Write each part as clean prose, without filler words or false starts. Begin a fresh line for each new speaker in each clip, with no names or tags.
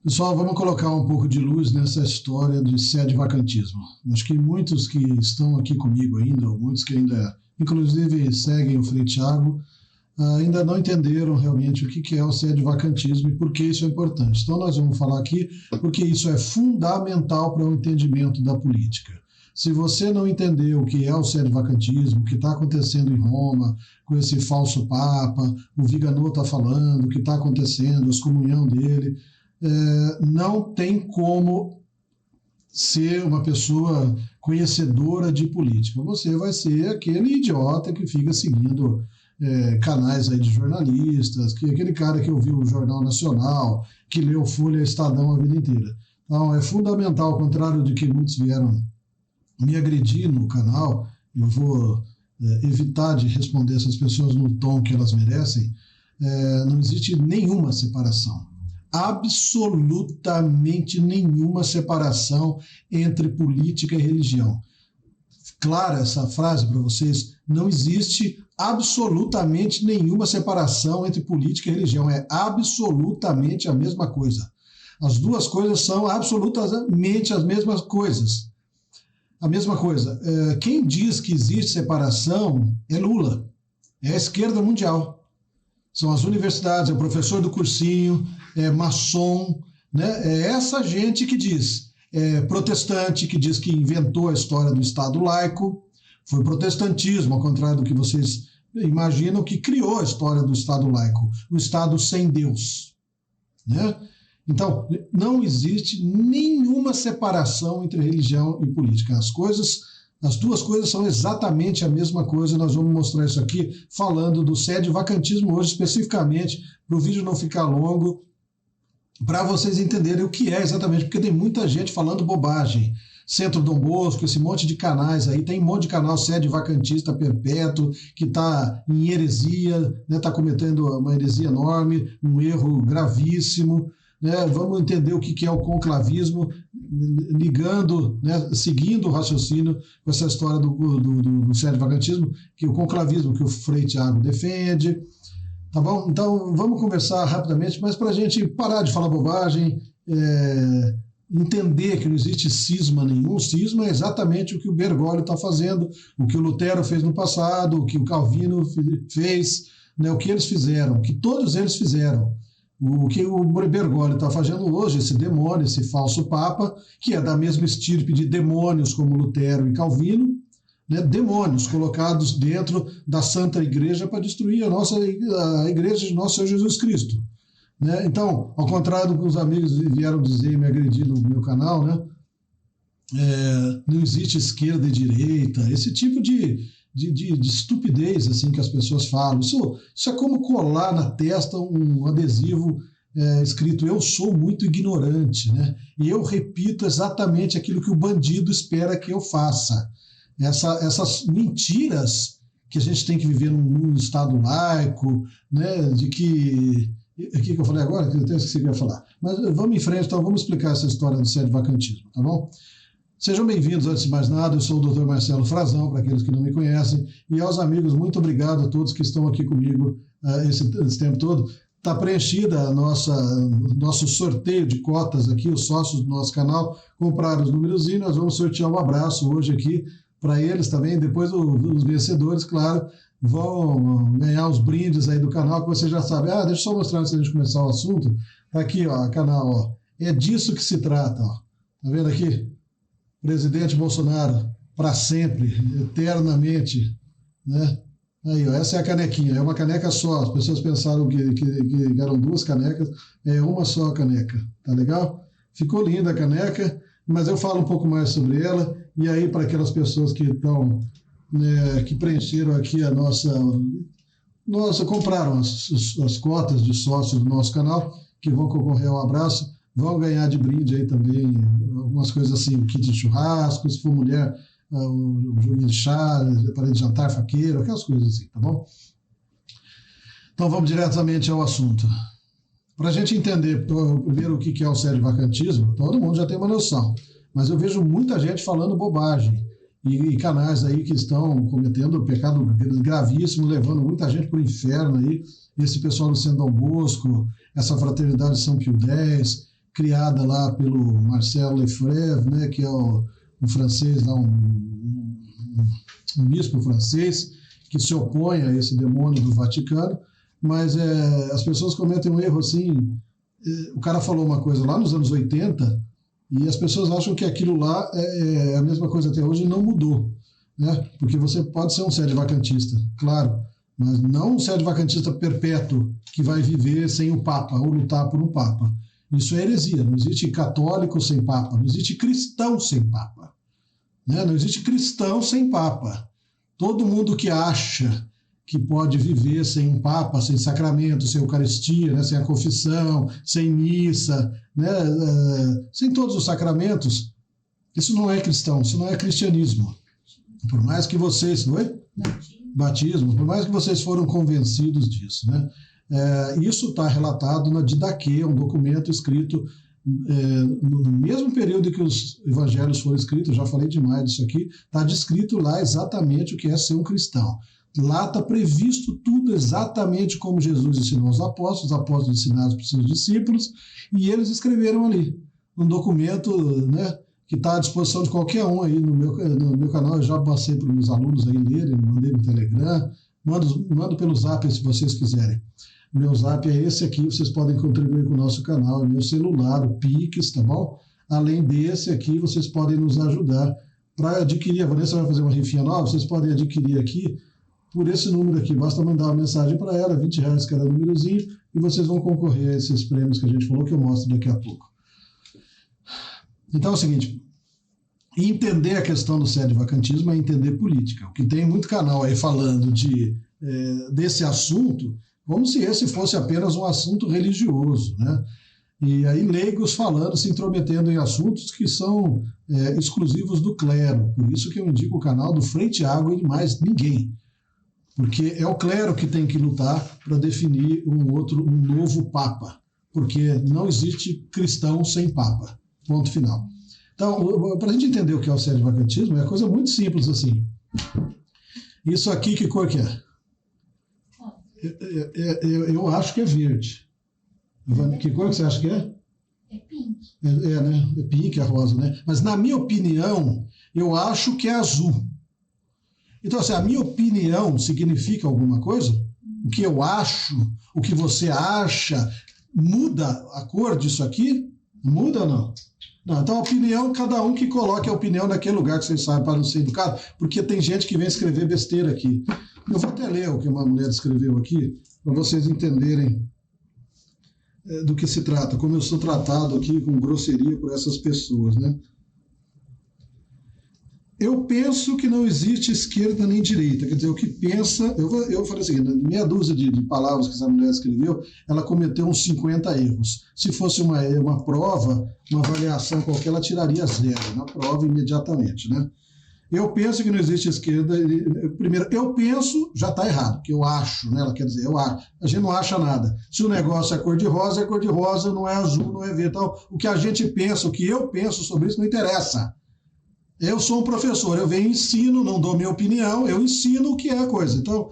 Pessoal, vamos colocar um pouco de luz nessa história de sede vacantismo. Acho que muitos que estão aqui comigo ainda, ou muitos que ainda, inclusive, seguem o Frei Thiago, ainda não entenderam realmente o que é o sede vacantismo e por que isso é importante. Então, nós vamos falar aqui porque isso é fundamental para o entendimento da política. Se você não entender o que é o sede vacantismo, o que está acontecendo em Roma, com esse falso Papa, o Viganò está falando, o que está acontecendo, a excomunhão dele, não tem como ser uma pessoa conhecedora de política. Você vai ser aquele idiota que fica seguindo canais aí de jornalistas, aquele cara que ouviu o Jornal Nacional, que leu Folha e Estadão a vida inteira. Então, é fundamental, ao contrário de que muitos vieram me agredir no canal, eu vou evitar de responder essas pessoas no tom que elas merecem. Não existe nenhuma separação, absolutamente nenhuma separação entre política e religião. Clara essa frase para vocês, não existe absolutamente nenhuma separação entre política e religião, é absolutamente a mesma coisa. As duas coisas são absolutamente as mesmas coisas. A mesma coisa, quem diz que existe separação é Lula, é a esquerda mundial. São as universidades, é o professor do cursinho, é maçom, né? É essa gente que diz, é protestante, que diz que inventou a história do Estado laico, foi o protestantismo, ao contrário do que vocês imaginam, que criou a história do Estado laico, o Estado sem Deus, né? Então, não existe nenhuma separação entre religião e política. As duas coisas são exatamente a mesma coisa. Nós vamos mostrar isso aqui falando do sede vacantismo hoje, especificamente, para o vídeo não ficar longo, para vocês entenderem o que é exatamente, porque tem muita gente falando bobagem. Centro Dom Bosco, esse monte de canais aí, tem um monte de canal sede vacantista perpétuo, que está em heresia, está cometendo uma heresia enorme, um erro gravíssimo. Vamos entender o que é o conclavismo, ligando, seguindo o raciocínio com essa história do sede-vacantismo, que o conclavismo que o Frei Thiago defende. Tá bom? Então, vamos conversar rapidamente, mas para a gente parar de falar bobagem, entender que não existe cisma nenhum. Cisma é exatamente o que o Bergoglio está fazendo, o que o Lutero fez no passado, o que o Calvino fez, o que eles fizeram, o que todos eles fizeram. O que o Bergoglio está fazendo hoje, esse demônio, esse falso Papa, que é da mesma estirpe de demônios como Lutero e Calvino, demônios colocados dentro da Santa Igreja para destruir a Igreja de Nosso Senhor Jesus Cristo. Então, ao contrário do que os amigos vieram dizer e me agredir no meu canal, não existe esquerda e direita, esse tipo de estupidez assim, que as pessoas falam. Isso é como colar na testa um adesivo escrito "Eu sou muito ignorante", e eu repito exatamente aquilo que o bandido espera que eu faça. Essas mentiras que a gente tem que viver num Estado laico, de que... O que eu falei agora? Que eu até esqueci o que eu ia falar. Mas vamos em frente, então vamos explicar essa história do sede-vacantismo, tá bom? Sejam bem-vindos, antes de mais nada, eu sou o Dr. Marcelo Frazão, para aqueles que não me conhecem, e aos amigos, muito obrigado a todos que estão aqui comigo esse tempo todo. Está preenchida nosso sorteio de cotas aqui, os sócios do nosso canal compraram os números e nós vamos sortear um abraço hoje aqui para eles também. Depois os vencedores, claro, vão ganhar os brindes aí do canal, que você já sabe. Deixa eu só mostrar antes de a gente começar o assunto. Tá aqui, ó, canal, ó. É disso que se trata, ó. Tá vendo aqui? Presidente Bolsonaro, para sempre, eternamente, Aí, ó, essa é a canequinha, é uma caneca só. As pessoas pensaram que eram duas canecas, é uma só caneca, tá legal? Ficou linda a caneca, mas eu falo um pouco mais sobre ela, e aí para aquelas pessoas que estão, que preencheram aqui a compraram as cotas de sócios do nosso canal, que vão concorrer ao abraço, vão ganhar de brinde aí também algumas coisas assim, o kit de churrasco, se for mulher, o joguinho de chá, aparelho de jantar, faqueiro, aquelas coisas assim, tá bom? Então vamos diretamente ao assunto. Para a gente entender primeiro o que é o sede-vacantismo, todo mundo já tem uma noção, mas eu vejo muita gente falando bobagem, e canais aí que estão cometendo pecado gravíssimo, levando muita gente para o inferno aí, esse pessoal do Centro Dom Bosco, essa fraternidade de São Pio X, criada lá pelo Marcel Lefebvre, né, que é um francês, lá, um bispo francês, que se opõe a esse demônio do Vaticano, mas as pessoas cometem um erro assim. O cara falou uma coisa lá nos anos 80 e as pessoas acham que aquilo lá é a mesma coisa até hoje e não mudou, né? Porque você pode ser um sedevacantista, claro, mas não um sedevacantista perpétuo que vai viver sem o Papa ou lutar por um Papa. Isso é heresia. Não existe católico sem Papa, não existe cristão sem Papa, né? Não existe cristão sem Papa. Todo mundo que acha que pode viver sem um Papa, sem sacramento, sem Eucaristia, né, sem a confissão, sem missa, né, sem todos os sacramentos, isso não é cristão, isso não é cristianismo. Por mais que vocês... Oi? Batismo. Por mais que vocês foram convencidos disso, né? Isso está relatado na Didaquê, um documento escrito no mesmo período que os evangelhos foram escritos. Já falei demais disso aqui, está descrito lá exatamente o que é ser um cristão. Lá está previsto tudo exatamente como Jesus ensinou os apóstolos ensinaram para os seus discípulos, e eles escreveram ali, um documento, né, que está à disposição de qualquer um aí no meu canal. Eu já passei para os meus alunos aí lerem, mandei no Telegram, mando pelo Zap se vocês quiserem. Meu Zap é esse aqui, vocês podem contribuir com o nosso canal, é meu celular, o Pix, tá bom? Além desse aqui, vocês podem nos ajudar para adquirir. A Vanessa vai fazer uma rifinha nova, vocês podem adquirir aqui por esse número aqui, basta mandar uma mensagem para ela, R$20 cada númerozinho, e vocês vão concorrer a esses prêmios que a gente falou, que eu mostro daqui a pouco. Então é o seguinte, entender a questão do sedevacantismo é entender política. O que tem muito canal aí falando desse assunto, como se esse fosse apenas um assunto religioso, né? E aí leigos falando, se intrometendo em assuntos que são exclusivos do clero. Por isso que eu indico o canal do Frei Tiago e de mais ninguém. Porque é o clero que tem que lutar para definir um novo Papa. Porque não existe cristão sem Papa. Ponto final. Então, para a gente entender o que é o sedevacantismo, é coisa muito simples assim. Isso aqui, que cor que é? Eu acho que é verde. Que cor que você acha que é?
É pink.
Né? É pink, é rosa, né? Mas na minha opinião, eu acho que é azul. Então, assim, a minha opinião significa alguma coisa? O que eu acho, o que você acha, muda a cor disso aqui? Muda ou não? Não, então a opinião, cada um que coloque a opinião naquele lugar que vocês sabem para não ser educado, porque tem gente que vem escrever besteira aqui. Eu vou até ler o que uma mulher escreveu aqui, para vocês entenderem do que se trata, como eu sou tratado aqui com grosseria por essas pessoas, né? Eu penso que não existe esquerda nem direita. Quer dizer, o que pensa... Eu falei o seguinte, meia dúzia de palavras que essa mulher escreveu, ela cometeu uns 50 erros. Se fosse uma prova, uma avaliação qualquer, ela tiraria 0 na prova imediatamente, né? Eu penso que não existe esquerda... Primeiro, eu penso, já está errado, que eu acho, né? Ela quer dizer, eu acho. A gente não acha nada. Se o negócio é cor-de-rosa, não é azul, não é verde. Então, o que a gente pensa, o que eu penso sobre isso não interessa. Eu sou um professor, eu venho e ensino, não dou minha opinião, eu ensino o que é a coisa. Então,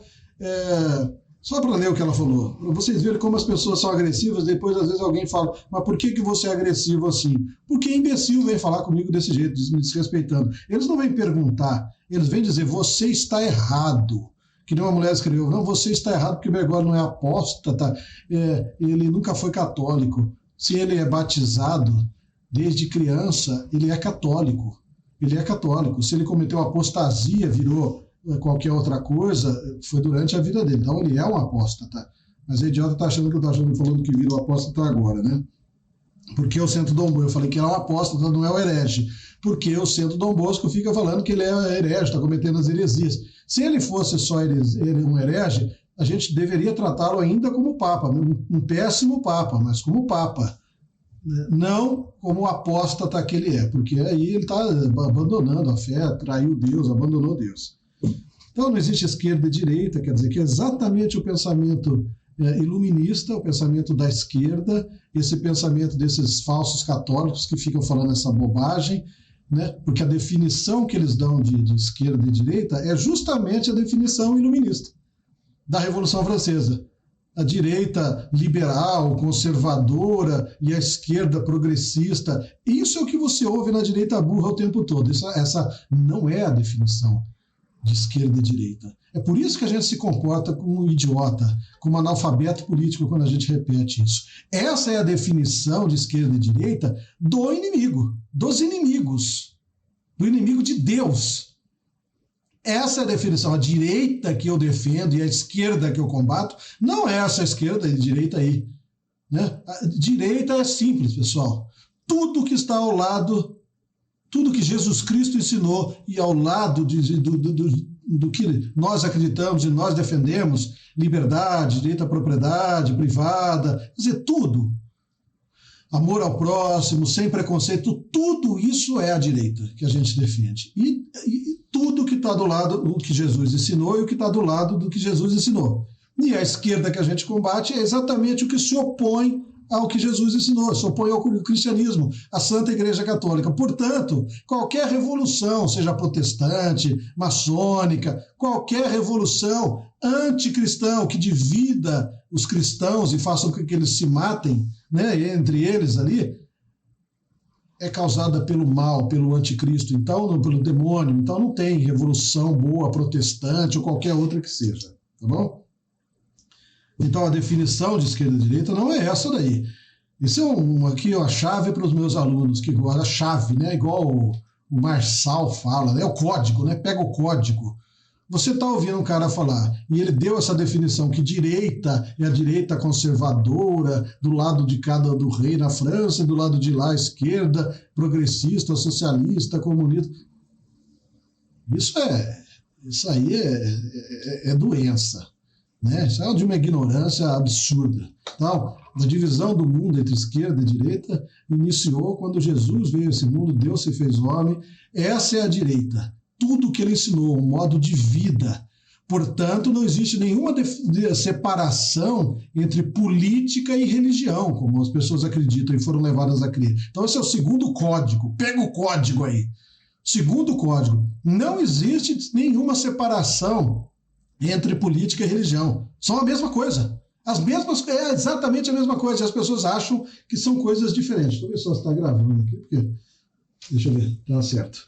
só para ler o que ela falou, para vocês verem como as pessoas são agressivas, depois às vezes alguém fala, mas por que você é agressivo assim? Porque imbecil vem falar comigo desse jeito, me desrespeitando. Eles não vêm perguntar, eles vêm dizer, você está errado. Que nem uma mulher escreveu, não, você está errado porque o Bergoglio não é apóstata, ele nunca foi católico. Se ele é batizado desde criança, ele é católico. Ele é católico. Se ele cometeu apostasia, virou qualquer outra coisa, foi durante a vida dele. Então ele é um apóstata. Mas a idiota está achando que eu estou falando que virou apóstata agora, né? Porque o Centro Dom Bosco, eu falei que era um apóstata, não é o herege. Porque o Centro Dom Bosco fica falando que ele é herege, está cometendo as heresias. Se ele fosse só um herege, a gente deveria tratá-lo ainda como Papa. Um péssimo Papa, mas como Papa. Não como o apóstata que ele é, porque aí ele está abandonando a fé, traiu Deus, abandonou Deus. Então não existe esquerda e direita, quer dizer que é exatamente o pensamento iluminista, o pensamento da esquerda, esse pensamento desses falsos católicos que ficam falando essa bobagem, né? Porque a definição que eles dão de esquerda e direita é justamente a definição iluminista da Revolução Francesa. a direita liberal, conservadora e a esquerda progressista. Isso é o que você ouve na direita burra o tempo todo. Essa não é a definição de esquerda e direita. É por isso que a gente se comporta como um idiota, como um analfabeto político quando a gente repete isso. Essa é a definição de esquerda e direita do inimigo, dos inimigos, do inimigo de Deus. Essa é a definição. A direita que eu defendo e a esquerda que eu combato não é essa esquerda e direita aí. Né? A direita é simples, pessoal. Tudo que está ao lado, tudo que Jesus Cristo ensinou e ao lado do que nós acreditamos e nós defendemos, liberdade, direito à propriedade privada, quer dizer, tudo. Amor ao próximo, sem preconceito, tudo isso é a direita que a gente defende. E tudo que está do lado do que Jesus ensinou e o que está do lado do que Jesus ensinou. E a esquerda que a gente combate é exatamente o que se opõe ao que Jesus ensinou, se opõe ao cristianismo, à Santa Igreja Católica. Portanto, qualquer revolução, seja protestante, maçônica, qualquer revolução anticristã, que divida os cristãos e faça com que eles se matem, né, entre eles ali, é causada pelo mal, pelo anticristo, então, não, pelo demônio. Então não tem revolução boa, protestante ou qualquer outra que seja, tá bom? Então a definição de esquerda e direita não é essa daí. Isso é aqui a chave para os meus alunos, que agora a chave, né? Igual o Marçal fala, é o código, né? Pega o código. Você está ouvindo um cara falar, e ele deu essa definição, que direita é a direita conservadora, do lado de cada do rei na França, do lado de lá a esquerda, progressista, socialista, comunista. Isso aí é doença. Né? Isso é de uma ignorância absurda. Então, a divisão do mundo entre esquerda e direita iniciou quando Jesus veio a esse mundo, Deus se fez homem. Essa é a direita. Tudo que ele ensinou, um modo de vida. Portanto, não existe nenhuma separação entre política e religião, como as pessoas acreditam e foram levadas a crer. Então, esse é o segundo código. Pega o código aí. Segundo código. Não existe nenhuma separação entre política e religião. São a mesma coisa. É exatamente a mesma coisa. E as pessoas acham que são coisas diferentes. Deixa eu ver se ela está gravando aqui, porque... Deixa eu ver, tá certo.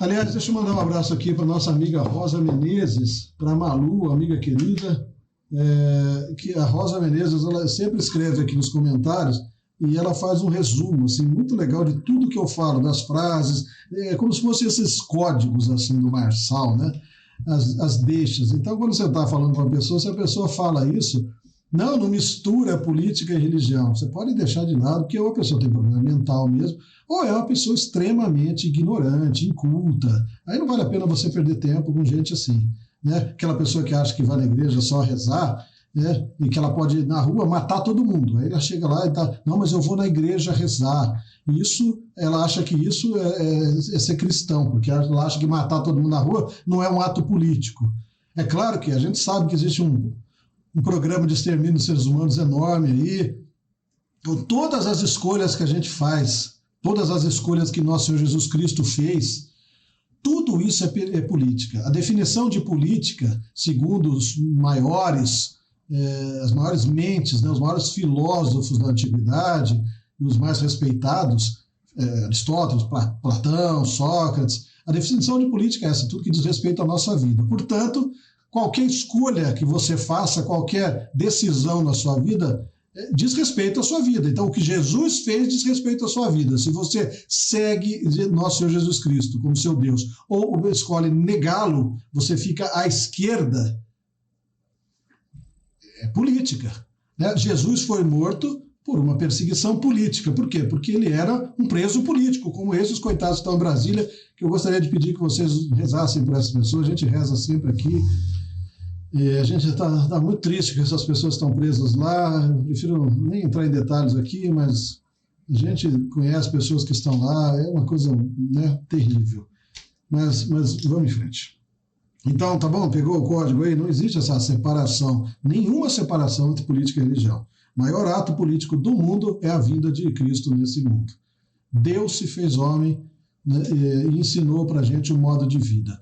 Aliás, deixa eu mandar um abraço aqui para nossa amiga Rosa Menezes, para a Malu, amiga querida, que a Rosa Menezes, ela sempre escreve aqui nos comentários e ela faz um resumo, assim, muito legal de tudo que eu falo, das frases, como se fossem esses códigos, assim, do Marçal, né? As deixas. Então, quando você está falando com uma pessoa, se a pessoa fala isso, não mistura política e religião. Você pode deixar de lado, porque ou a pessoa tem problema mental mesmo, ou é uma pessoa extremamente ignorante, inculta. Aí não vale a pena você perder tempo com gente assim. Né? Aquela pessoa que acha que vai na igreja só rezar, né? E que ela pode ir na rua matar todo mundo. Aí ela chega lá e tá, não, mas eu vou na igreja rezar. Isso, ela acha que isso é ser cristão, porque ela acha que matar todo mundo na rua não é um ato político. É claro que a gente sabe que existe um programa de extermínio de seres humanos enorme aí. Então, todas as escolhas que a gente faz, todas as escolhas que nosso Senhor Jesus Cristo fez, tudo isso é política. A definição de política, segundo os maiores, as maiores mentes, né, os maiores filósofos da antiguidade, e os mais respeitados, Aristóteles, Platão, Sócrates, a definição de política é essa, tudo que diz respeito à nossa vida. Portanto, qualquer escolha que você faça, qualquer decisão na sua vida, diz respeito à sua vida. Então, o que Jesus fez diz respeito à sua vida. Se você segue nosso Senhor Jesus Cristo como seu Deus, ou escolhe negá-lo, você fica à esquerda. É política. Né? Jesus foi morto por uma perseguição política. Por quê? Porque ele era um preso político, como esses coitados que estão em Brasília, que eu gostaria de pedir que vocês rezassem por essas pessoas. A gente reza sempre aqui. E a gente está muito triste que essas pessoas estão presas lá. Eu prefiro nem entrar em detalhes aqui, mas a gente conhece pessoas que estão lá. É uma coisa, né, terrível. Mas vamos em frente. Então, tá bom? Pegou o código aí? Não existe essa separação, nenhuma separação entre política e religião. O maior ato político do mundo é a vinda de Cristo nesse mundo. Deus se fez homem, né, e ensinou para a gente o modo de vida.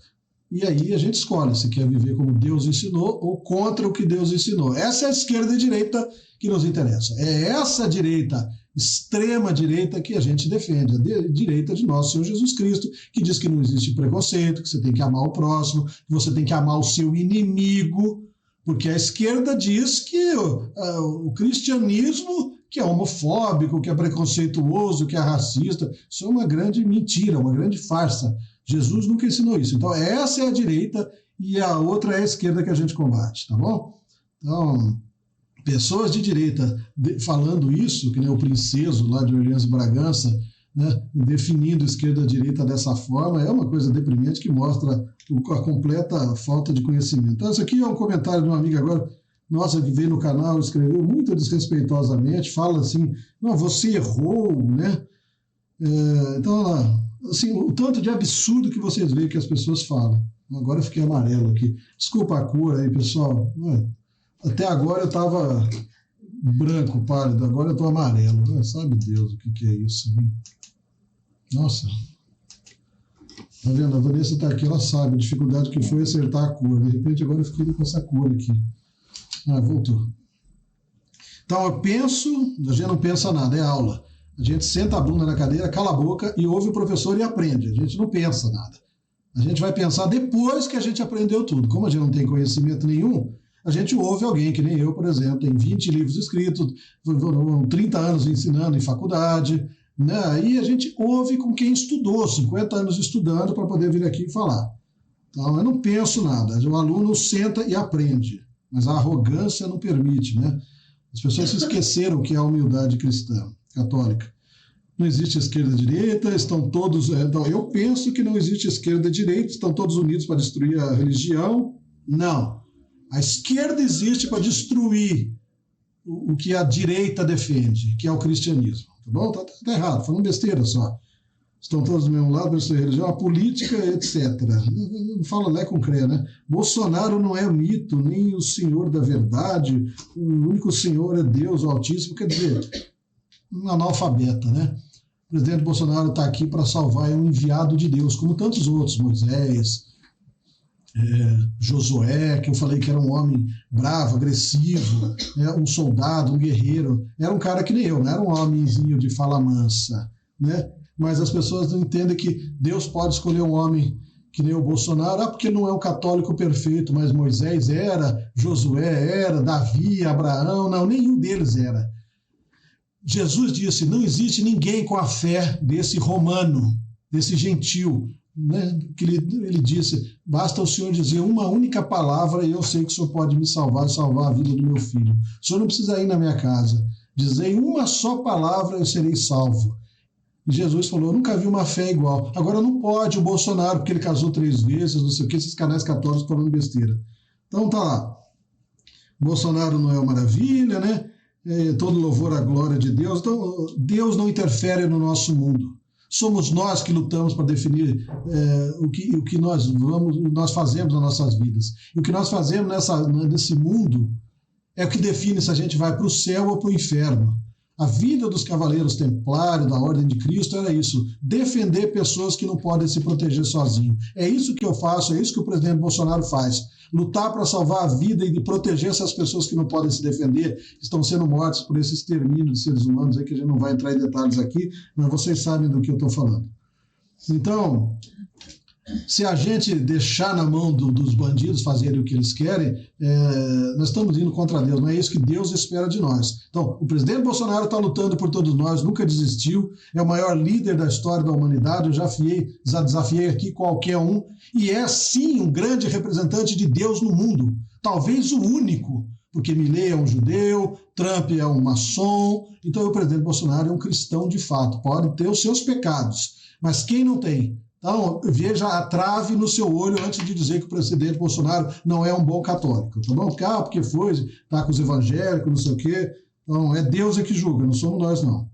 e aí a gente escolhe se quer viver como Deus ensinou ou contra o que Deus ensinou. Essa é a esquerda e a direita que nos interessa. É essa direita, extrema direita, que a gente defende, a direita de nosso Senhor Jesus Cristo, que diz que não existe preconceito, que você tem que amar o próximo, que você tem que amar o seu inimigo, porque a esquerda diz que o cristianismo, que é homofóbico, que é preconceituoso, que é racista, isso é uma grande mentira, uma grande farsa. Jesus nunca ensinou isso. Então, essa é a direita e a outra é a esquerda que a gente combate, tá bom? Então, pessoas de direita falando isso, que nem o Princeso lá de Orleans e Bragança, né, definindo esquerda e direita dessa forma, é uma coisa deprimente que mostra a completa falta de conhecimento. Então, isso aqui é um comentário de uma amiga agora, nossa, que veio no canal, escreveu muito desrespeitosamente, fala assim, não, você errou, né? Então, assim, o tanto de absurdo que vocês veem que as pessoas falam. Agora eu fiquei amarelo aqui. Desculpa a cor aí, pessoal. Até agora eu estava branco, pálido, agora eu estou amarelo. Sabe Deus o que é isso? Hein? Nossa. Tá vendo? A Vanessa está aqui, ela sabe a dificuldade que foi acertar a cor. De repente agora eu fiquei com essa cor aqui. Voltou. Então eu penso, a gente não pensa nada, é aula. A gente senta a bunda na cadeira, cala a boca e ouve o professor e aprende. A gente não pensa nada. A gente vai pensar depois que a gente aprendeu tudo. Como a gente não tem conhecimento nenhum, a gente ouve alguém, que nem eu, por exemplo, tem 20 livros escritos, 30 anos ensinando em faculdade, né? Aí a gente ouve com quem estudou, 50 anos estudando para poder vir aqui e falar. Então eu não penso nada. O aluno senta e aprende. Mas a arrogância não permite, né? As pessoas se esqueceram o que é a humildade cristã, católica. Não existe esquerda e direita, estão todos... Então, eu penso que não existe esquerda e direita, estão todos unidos para destruir a religião. Não. A esquerda existe para destruir o que a direita defende, que é o cristianismo. Tá bom? Tá errado, falando besteira só. Estão todos do mesmo lado, para destruir a religião, a política, etc. Não fala lé com cré, né? Bolsonaro não é mito, nem o senhor da verdade, o único senhor é Deus, o Altíssimo, quer dizer, um analfabeta, né? O presidente Bolsonaro está aqui para salvar, é um enviado de Deus, como tantos outros, Moisés, Josué, que eu falei que era um homem bravo, agressivo, um soldado, um guerreiro, era um cara que nem eu, não era um homenzinho de fala mansa, né? Mas as pessoas não entendem que Deus pode escolher um homem que nem o Bolsonaro, porque não é um católico perfeito, mas Moisés era, Josué era, Davi, Abraão, não, nenhum deles era. Jesus disse, não existe ninguém com a fé desse romano, desse gentil, né? Que ele disse, basta o Senhor dizer uma única palavra e eu sei que o Senhor pode me salvar e salvar a vida do meu filho. O Senhor não precisa ir na minha casa. Dizer uma só palavra eu serei salvo. E Jesus falou, eu nunca vi uma fé igual. Agora não pode o Bolsonaro, porque ele casou 3 vezes, não sei o que, esses canais católicos falando besteira. Então tá lá. Bolsonaro não é uma maravilha, né? Todo louvor à glória de Deus. Então, Deus não interfere no nosso mundo. Somos nós que lutamos para definir o que nós fazemos nas nossas vidas. E o que nós fazemos nesse mundo é o que define se a gente vai para o céu ou para o inferno. A vida dos cavaleiros templários, da Ordem de Cristo, era isso, defender pessoas que não podem se proteger sozinhos. É isso que eu faço, é isso que o presidente Bolsonaro faz. Lutar para salvar a vida e proteger essas pessoas que não podem se defender, que estão sendo mortas por esse extermínio de seres humanos, aí que a gente não vai entrar em detalhes aqui, mas vocês sabem do que eu estou falando. Então, se a gente deixar na mão dos bandidos fazerem o que eles querem, nós estamos indo contra Deus, não é isso que Deus espera de nós. Então, o presidente Bolsonaro está lutando por todos nós, nunca desistiu, é o maior líder da história da humanidade, eu já desafiei aqui qualquer um, e é sim um grande representante de Deus no mundo, talvez o único, porque Milei é um judeu, Trump é um maçom, então o presidente Bolsonaro é um cristão de fato, pode ter os seus pecados, mas quem não tem? Então, veja a trave no seu olho antes de dizer que o presidente Bolsonaro não é um bom católico, tá bom? Porque está com os evangélicos, não sei o quê. Então, é Deus que julga, não somos nós, não.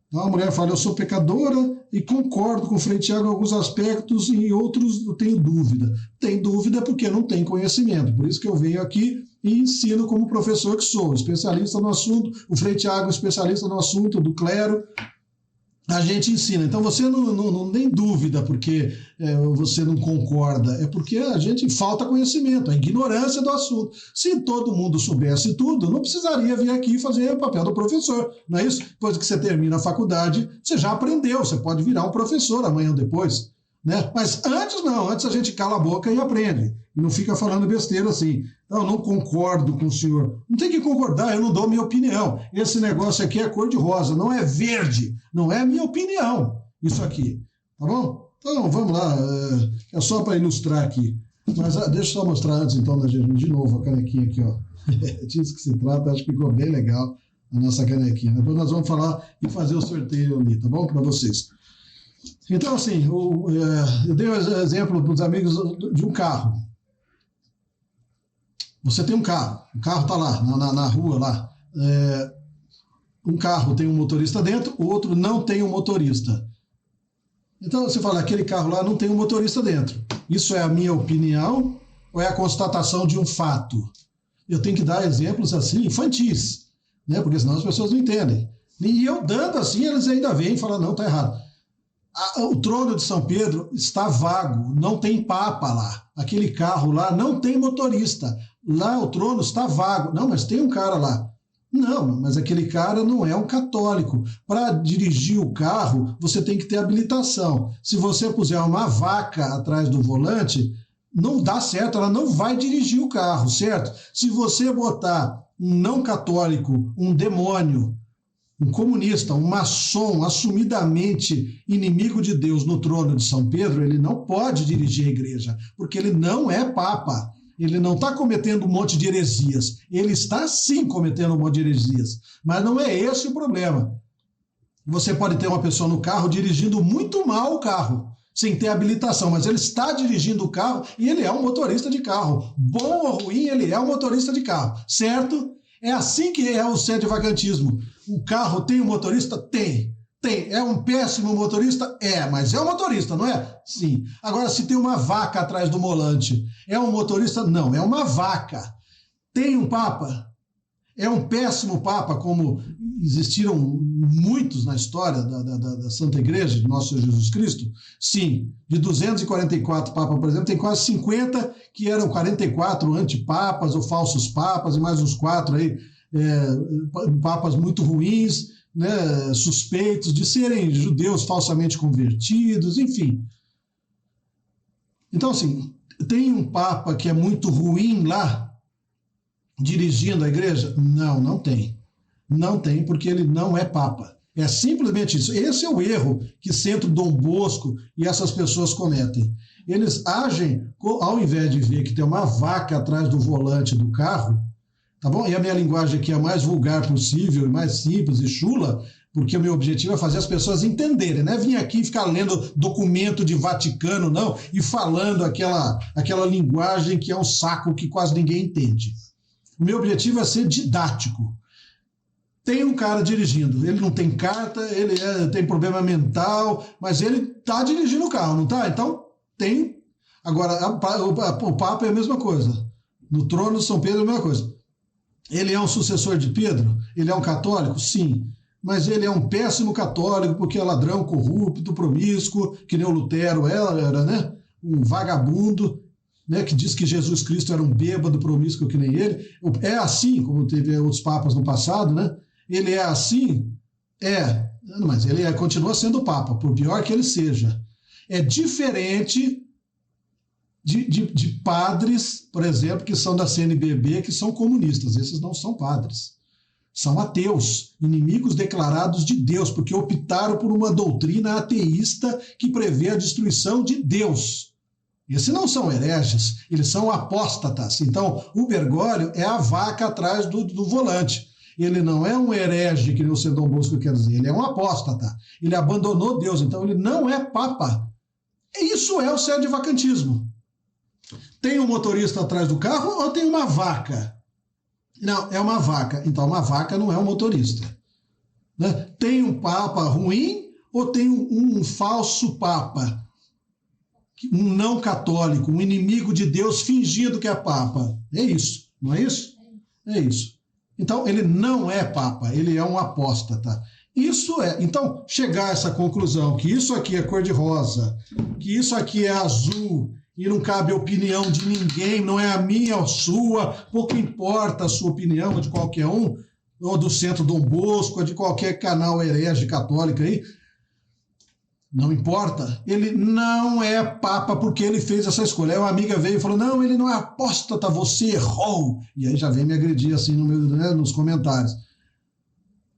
Então, a mulher fala, eu sou pecadora e concordo com o Frei Tiago em alguns aspectos e em outros eu tenho dúvida. Tem dúvida porque não tem conhecimento. Por isso que eu venho aqui e ensino como professor que sou, especialista no assunto. O Frei Tiago, especialista no assunto do clero. a gente ensina. Então você não tem dúvida porque você não concorda, é porque a gente falta conhecimento, a ignorância do assunto. Se todo mundo soubesse tudo, não precisaria vir aqui fazer o papel do professor, não é isso? Depois que você termina a faculdade, você já aprendeu, você pode virar um professor amanhã ou depois, né? Mas antes não, antes a gente cala a boca e aprende, e não fica falando besteira assim. Eu não concordo com o senhor. Não tem que concordar, eu não dou minha opinião. Esse negócio aqui é cor-de-rosa, não é verde, não é minha opinião, isso aqui, tá bom? Então vamos lá, é só para ilustrar aqui. Mas deixa eu só mostrar antes então da gente, de novo a canequinha aqui, ó. Disso que se trata, acho que ficou bem legal a nossa canequinha. Depois nós vamos falar e fazer o sorteio ali, tá bom? Para vocês. Então, assim, eu dei um exemplo para os amigos de um carro. Você tem um carro está lá, na rua lá. Um carro tem um motorista dentro, o outro não tem um motorista. Então você fala, aquele carro lá não tem um motorista dentro. Isso é a minha opinião ou é a constatação de um fato? Eu tenho que dar exemplos assim, infantis, né? Porque senão as pessoas não entendem. E eu dando assim, eles ainda vêm e falam, não, está errado. O trono de São Pedro está vago, não tem papa lá. Aquele carro lá não tem motorista. Lá o trono está vago. Não, mas tem um cara lá. Não, mas aquele cara não é um católico. Para dirigir o carro, você tem que ter habilitação. Se você puser uma vaca atrás do volante, não dá certo, ela não vai dirigir o carro, certo? Se você botar um não católico, um demônio, um comunista, um maçom assumidamente inimigo de Deus no trono de São Pedro, ele não pode dirigir a igreja, porque ele não é papa. Ele não está cometendo um monte de heresias. Ele está sim cometendo um monte de heresias. Mas não é esse o problema. Você pode ter uma pessoa no carro dirigindo muito mal o carro, sem ter habilitação, mas ele está dirigindo o carro e ele é um motorista de carro. Bom ou ruim, ele é um motorista de carro, certo? É assim que é o sedevacantismo. O carro tem um motorista? Tem. Tem. É um péssimo motorista? É, mas é um motorista, não é? Sim. Agora, se tem uma vaca atrás do volante, é um motorista? Não, é uma vaca. Tem um papa? É um péssimo papa, como existiram muitos na história da Santa Igreja, de Nosso Senhor Jesus Cristo? Sim. De 244 papas, por exemplo, tem quase 50 que eram 44 antipapas ou falsos papas, e mais uns 4 aí, papas muito ruins, né, suspeitos de serem judeus falsamente convertidos, enfim. Então, assim, tem um papa que é muito ruim lá, dirigindo a igreja? Não, não tem. Não tem, porque ele não é papa. É simplesmente isso. Esse é o erro que Centro Dom Bosco e essas pessoas cometem. Eles agem, ao invés de ver que tem uma vaca atrás do volante do carro, tá bom? E a minha linguagem aqui é a mais vulgar possível, mais simples e chula, porque o meu objetivo é fazer as pessoas entenderem, não é vir aqui e ficar lendo documento de Vaticano, não, e falando aquela linguagem que é um saco que quase ninguém entende. O meu objetivo é ser didático. Tem um cara dirigindo, ele não tem carta, ele tem problema mental, mas ele está dirigindo o carro, não está? Então, tem. Agora, o Papa é a mesma coisa. No trono de São Pedro é a mesma coisa. Ele é um sucessor de Pedro? Ele é um católico? Sim. Mas ele é um péssimo católico porque é ladrão, corrupto, promíscuo, que nem o Lutero era, né? Um vagabundo, né? Que diz que Jesus Cristo era um bêbado promíscuo que nem ele. É assim, como teve outros papas no passado, né? Ele é assim? É. Mas ele continua sendo papa, por pior que ele seja. É diferente de padres, por exemplo, que são da CNBB, que são comunistas. Esses não são padres. São ateus, inimigos declarados de Deus, porque optaram por uma doutrina ateísta que prevê a destruição de Deus. Esses não são hereges, eles são apóstatas. Então, o Bergoglio é a vaca atrás do volante. Ele não é um herege, que nem o Centro Dom Bosco quer dizer, ele é um apóstata. Ele abandonou Deus, então ele não é papa. Isso é o sedevacantismo. Tem um motorista atrás do carro ou tem uma vaca? Não, é uma vaca. Então, uma vaca não é um motorista. Né? Tem um papa ruim ou tem um falso papa? Um não católico, um inimigo de Deus fingindo que é papa. É isso, não é isso? É isso. Então, ele não é papa, ele é um apóstata. Isso é. Então, chegar a essa conclusão que isso aqui é cor-de-rosa, que isso aqui é azul, e não cabe a opinião de ninguém, não é a minha ou a sua, pouco importa a sua opinião, de qualquer um, ou do Centro Dom Bosco, ou de qualquer canal herege católico aí, não importa, ele não é papa porque ele fez essa escolha. Aí uma amiga veio e falou, não, ele não é apóstata, você errou. E aí já vem me agredir assim nos comentários.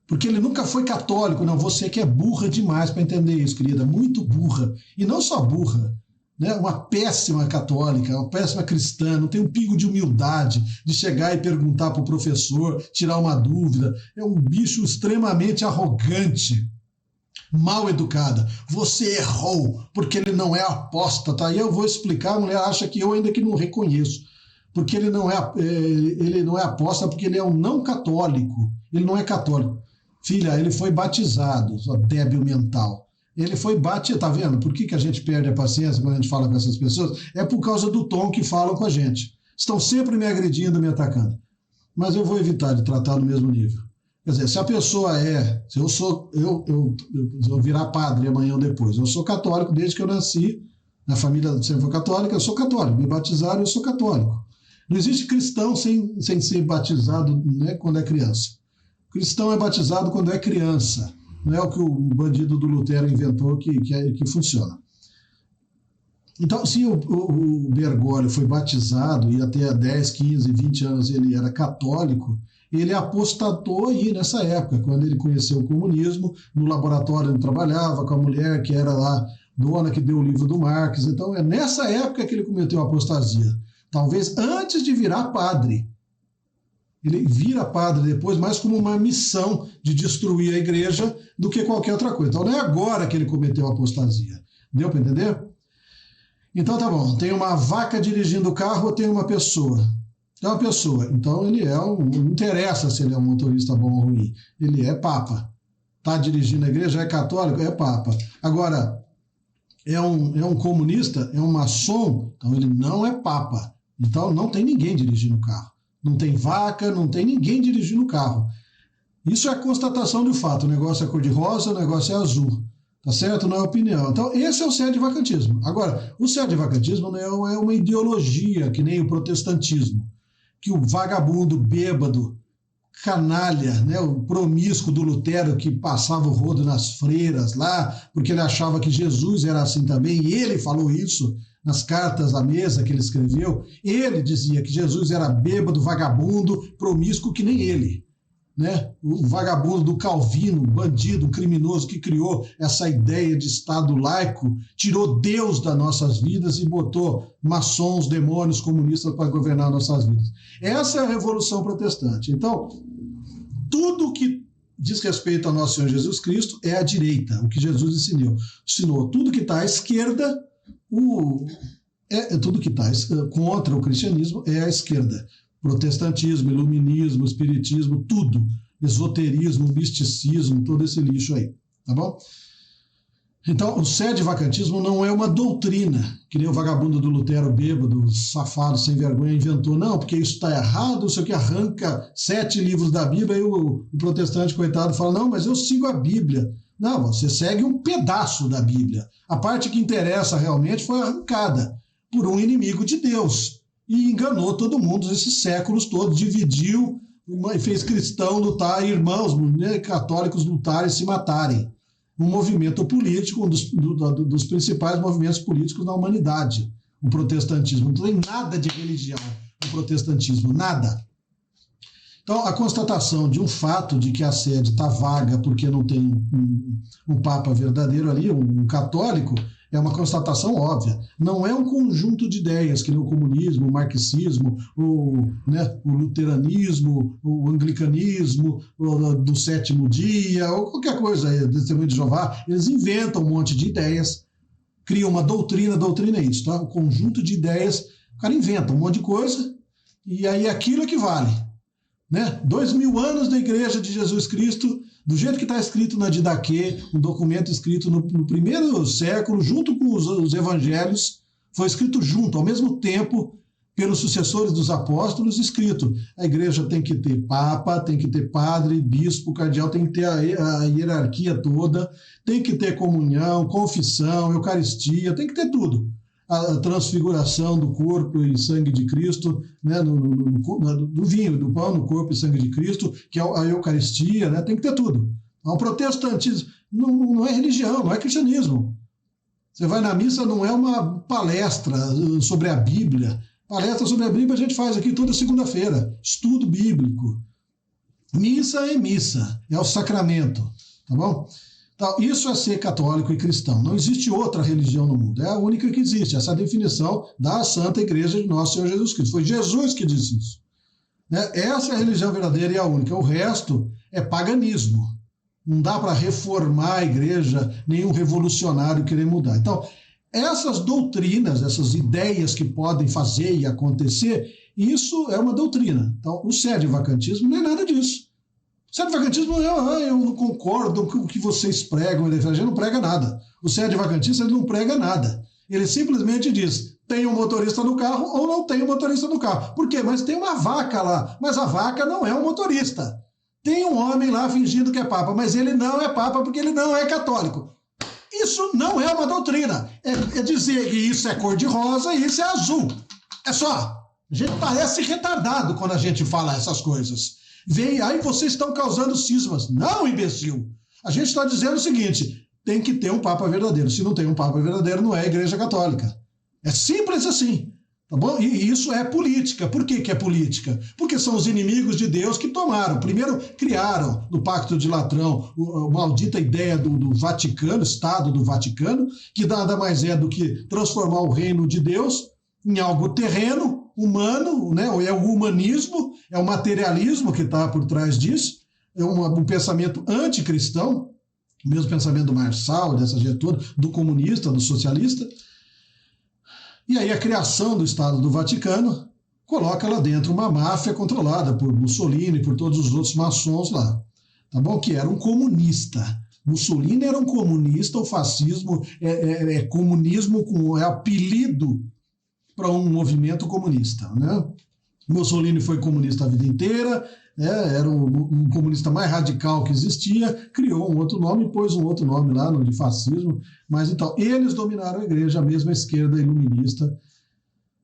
Porque ele nunca foi católico. Não, você que é burra demais para entender isso, querida, muito burra. E não só burra, né? Uma péssima católica, uma péssima cristã, não tem um pingo de humildade de chegar e perguntar para o professor, tirar uma dúvida. É um bicho extremamente arrogante, mal educada. Você errou porque ele não é apóstata. Aí eu vou explicar, a mulher acha que eu ainda que não reconheço. Porque ele não é apóstata, porque ele é um não católico. Ele não é católico. Filha, ele foi batizado, só débil mental. Ele foi batizado, tá vendo? Por que a gente perde a paciência quando a gente fala com essas pessoas? É por causa do tom que falam com a gente. Estão sempre me agredindo, me atacando. Mas eu vou evitar de tratar no mesmo nível. Quer dizer, se a pessoa se eu virar padre amanhã ou depois, eu sou católico desde que eu nasci, na família sempre foi católica, eu sou católico, me batizaram, eu sou católico. Não existe cristão sem ser batizado, né, quando é criança. Cristão é batizado quando é criança. Não é o que o bandido do Lutero inventou que funciona. Então, se o Bergoglio foi batizado e até 10, 15, 20 anos ele era católico, ele apostatou aí nessa época, quando ele conheceu o comunismo, no laboratório onde trabalhava, com a mulher que era lá, dona que deu o livro do Marx. Então, é nessa época que ele cometeu a apostasia. Talvez antes de virar padre. Ele vira padre depois, mais como uma missão de destruir a igreja do que qualquer outra coisa. Então, não é agora que ele cometeu a apostasia. Deu para entender? Então, tá bom. Tem uma vaca dirigindo o carro ou tem uma pessoa? É uma pessoa. Então, ele não interessa se ele é um motorista bom ou ruim. Ele é papa. Está dirigindo a igreja, é católico, é papa. Agora, é um comunista, é um maçom, então ele não é papa. Então, não tem ninguém dirigindo o carro. Não tem vaca, não tem ninguém dirigindo o carro. Isso é a constatação do fato. O negócio é cor-de-rosa, o negócio é azul. Tá certo? Não é opinião. Então, esse é o sede-vacantismo. Agora, o sede-vacantismo não é uma ideologia, que nem o protestantismo, que o vagabundo, bêbado, canalha, né, o promíscuo do Lutero, que passava o rodo nas freiras lá, porque ele achava que Jesus era assim também, e ele falou isso nas cartas à mesa que ele escreveu. Ele dizia que Jesus era bêbado, vagabundo, promíscuo que nem ele. Né? O vagabundo do Calvino, bandido, criminoso que criou essa ideia de Estado laico, tirou Deus das nossas vidas e botou maçons, demônios, comunistas para governar nossas vidas. Essa é a Revolução Protestante. Então, tudo que diz respeito ao nosso Senhor Jesus Cristo é a direita, o que Jesus ensinou. Tudo que está à esquerda, tudo que está contra o cristianismo é a esquerda. Protestantismo, iluminismo, espiritismo, tudo. Esoterismo, misticismo, todo esse lixo aí. Tá bom? Então, o sede-vacantismo não é uma doutrina, que nem o vagabundo do Lutero bêbado, safado, sem vergonha, inventou. Não, porque isso está errado, isso aqui arranca 7 livros da Bíblia, e o protestante, coitado, fala, não, mas eu sigo a Bíblia. Não, você segue um pedaço da Bíblia. A parte que interessa realmente foi arrancada por um inimigo de Deus. E enganou todo mundo esses séculos todos, dividiu e fez cristão lutar, irmãos, né, católicos lutarem e se matarem. Um movimento político, um dos principais movimentos políticos da humanidade, o protestantismo. Não tem nada de religião no protestantismo, nada. Então, a constatação de um fato de que a sede está vaga porque não tem um papa verdadeiro ali, um católico, é uma constatação óbvia. Não é um conjunto de ideias, que nem o comunismo, o marxismo, o luteranismo, o anglicanismo, do sétimo dia, ou qualquer coisa aí, testemunho de Jeová. Eles inventam um monte de ideias, criam uma doutrina é isso, tá? Um conjunto de ideias, o cara inventa um monte de coisa, e aí aquilo é que vale. Né? 2000 anos da Igreja de Jesus Cristo, do jeito que está escrito na Didaquê, um documento escrito no primeiro século, junto com os evangelhos, foi escrito junto, ao mesmo tempo, pelos sucessores dos apóstolos, escrito: a igreja tem que ter papa, tem que ter padre, bispo, cardeal, tem que ter a hierarquia toda, tem que ter comunhão, confissão, eucaristia, tem que ter tudo. A transfiguração do corpo e sangue de Cristo, né, do vinho, do pão, no corpo e sangue de Cristo, que é a eucaristia, né, tem que ter tudo. O protestantismo não é religião, não é cristianismo. Você vai na missa, não é uma palestra sobre a Bíblia. Palestra sobre a Bíblia a gente faz aqui toda segunda-feira. Estudo bíblico. Missa é missa, é o sacramento, tá bom? Então, isso é ser católico e cristão. Não existe outra religião no mundo. É a única que existe. Essa definição da Santa Igreja de Nosso Senhor Jesus Cristo. Foi Jesus que disse isso. Essa é a religião verdadeira e a única. O resto é paganismo. Não dá para reformar a igreja, nenhum revolucionário querer mudar. Então, essas doutrinas, essas ideias que podem fazer e acontecer, isso é uma doutrina. Então, o sede-vacantismo não é nada disso. O sede-vacantismo eu não concordo com o que vocês pregam, ele não prega nada. O sede-vacantista ele não prega nada. Ele simplesmente diz: tem um motorista no carro ou não tem um motorista no carro. Por quê? Mas tem uma vaca lá, mas a vaca não é um motorista. Tem um homem lá fingindo que é papa, mas ele não é papa porque ele não é católico. Isso não é uma doutrina. É dizer que isso é cor-de-rosa e isso é azul. É só. A gente parece retardado quando a gente fala essas coisas. Vem aí, vocês estão causando cismas. Não, imbecil. A gente está dizendo o seguinte: tem que ter um papa verdadeiro. Se não tem um papa verdadeiro, não é a Igreja Católica. É simples assim. Tá bom? E isso é política. Por que é política? Porque são os inimigos de Deus que tomaram. Primeiro criaram no Pacto de Latrão a maldita ideia do Vaticano, Estado do Vaticano, que nada mais é do que transformar o reino de Deus em algo terreno, humano, né? É o humanismo, é o materialismo que está por trás disso, é um pensamento anticristão, o mesmo pensamento do Marçal, dessa gente toda, do comunista, do socialista. E aí a criação do Estado do Vaticano coloca lá dentro uma máfia controlada por Mussolini, por todos os outros maçons lá, tá bom? Que era um comunista. Mussolini era um comunista, o fascismo é comunismo, é apelido para um movimento comunista, né? Mussolini foi comunista a vida inteira, era um comunista mais radical que existia, criou um outro nome, pôs um outro nome lá, no de fascismo, mas então, eles dominaram a igreja, a mesma esquerda iluminista.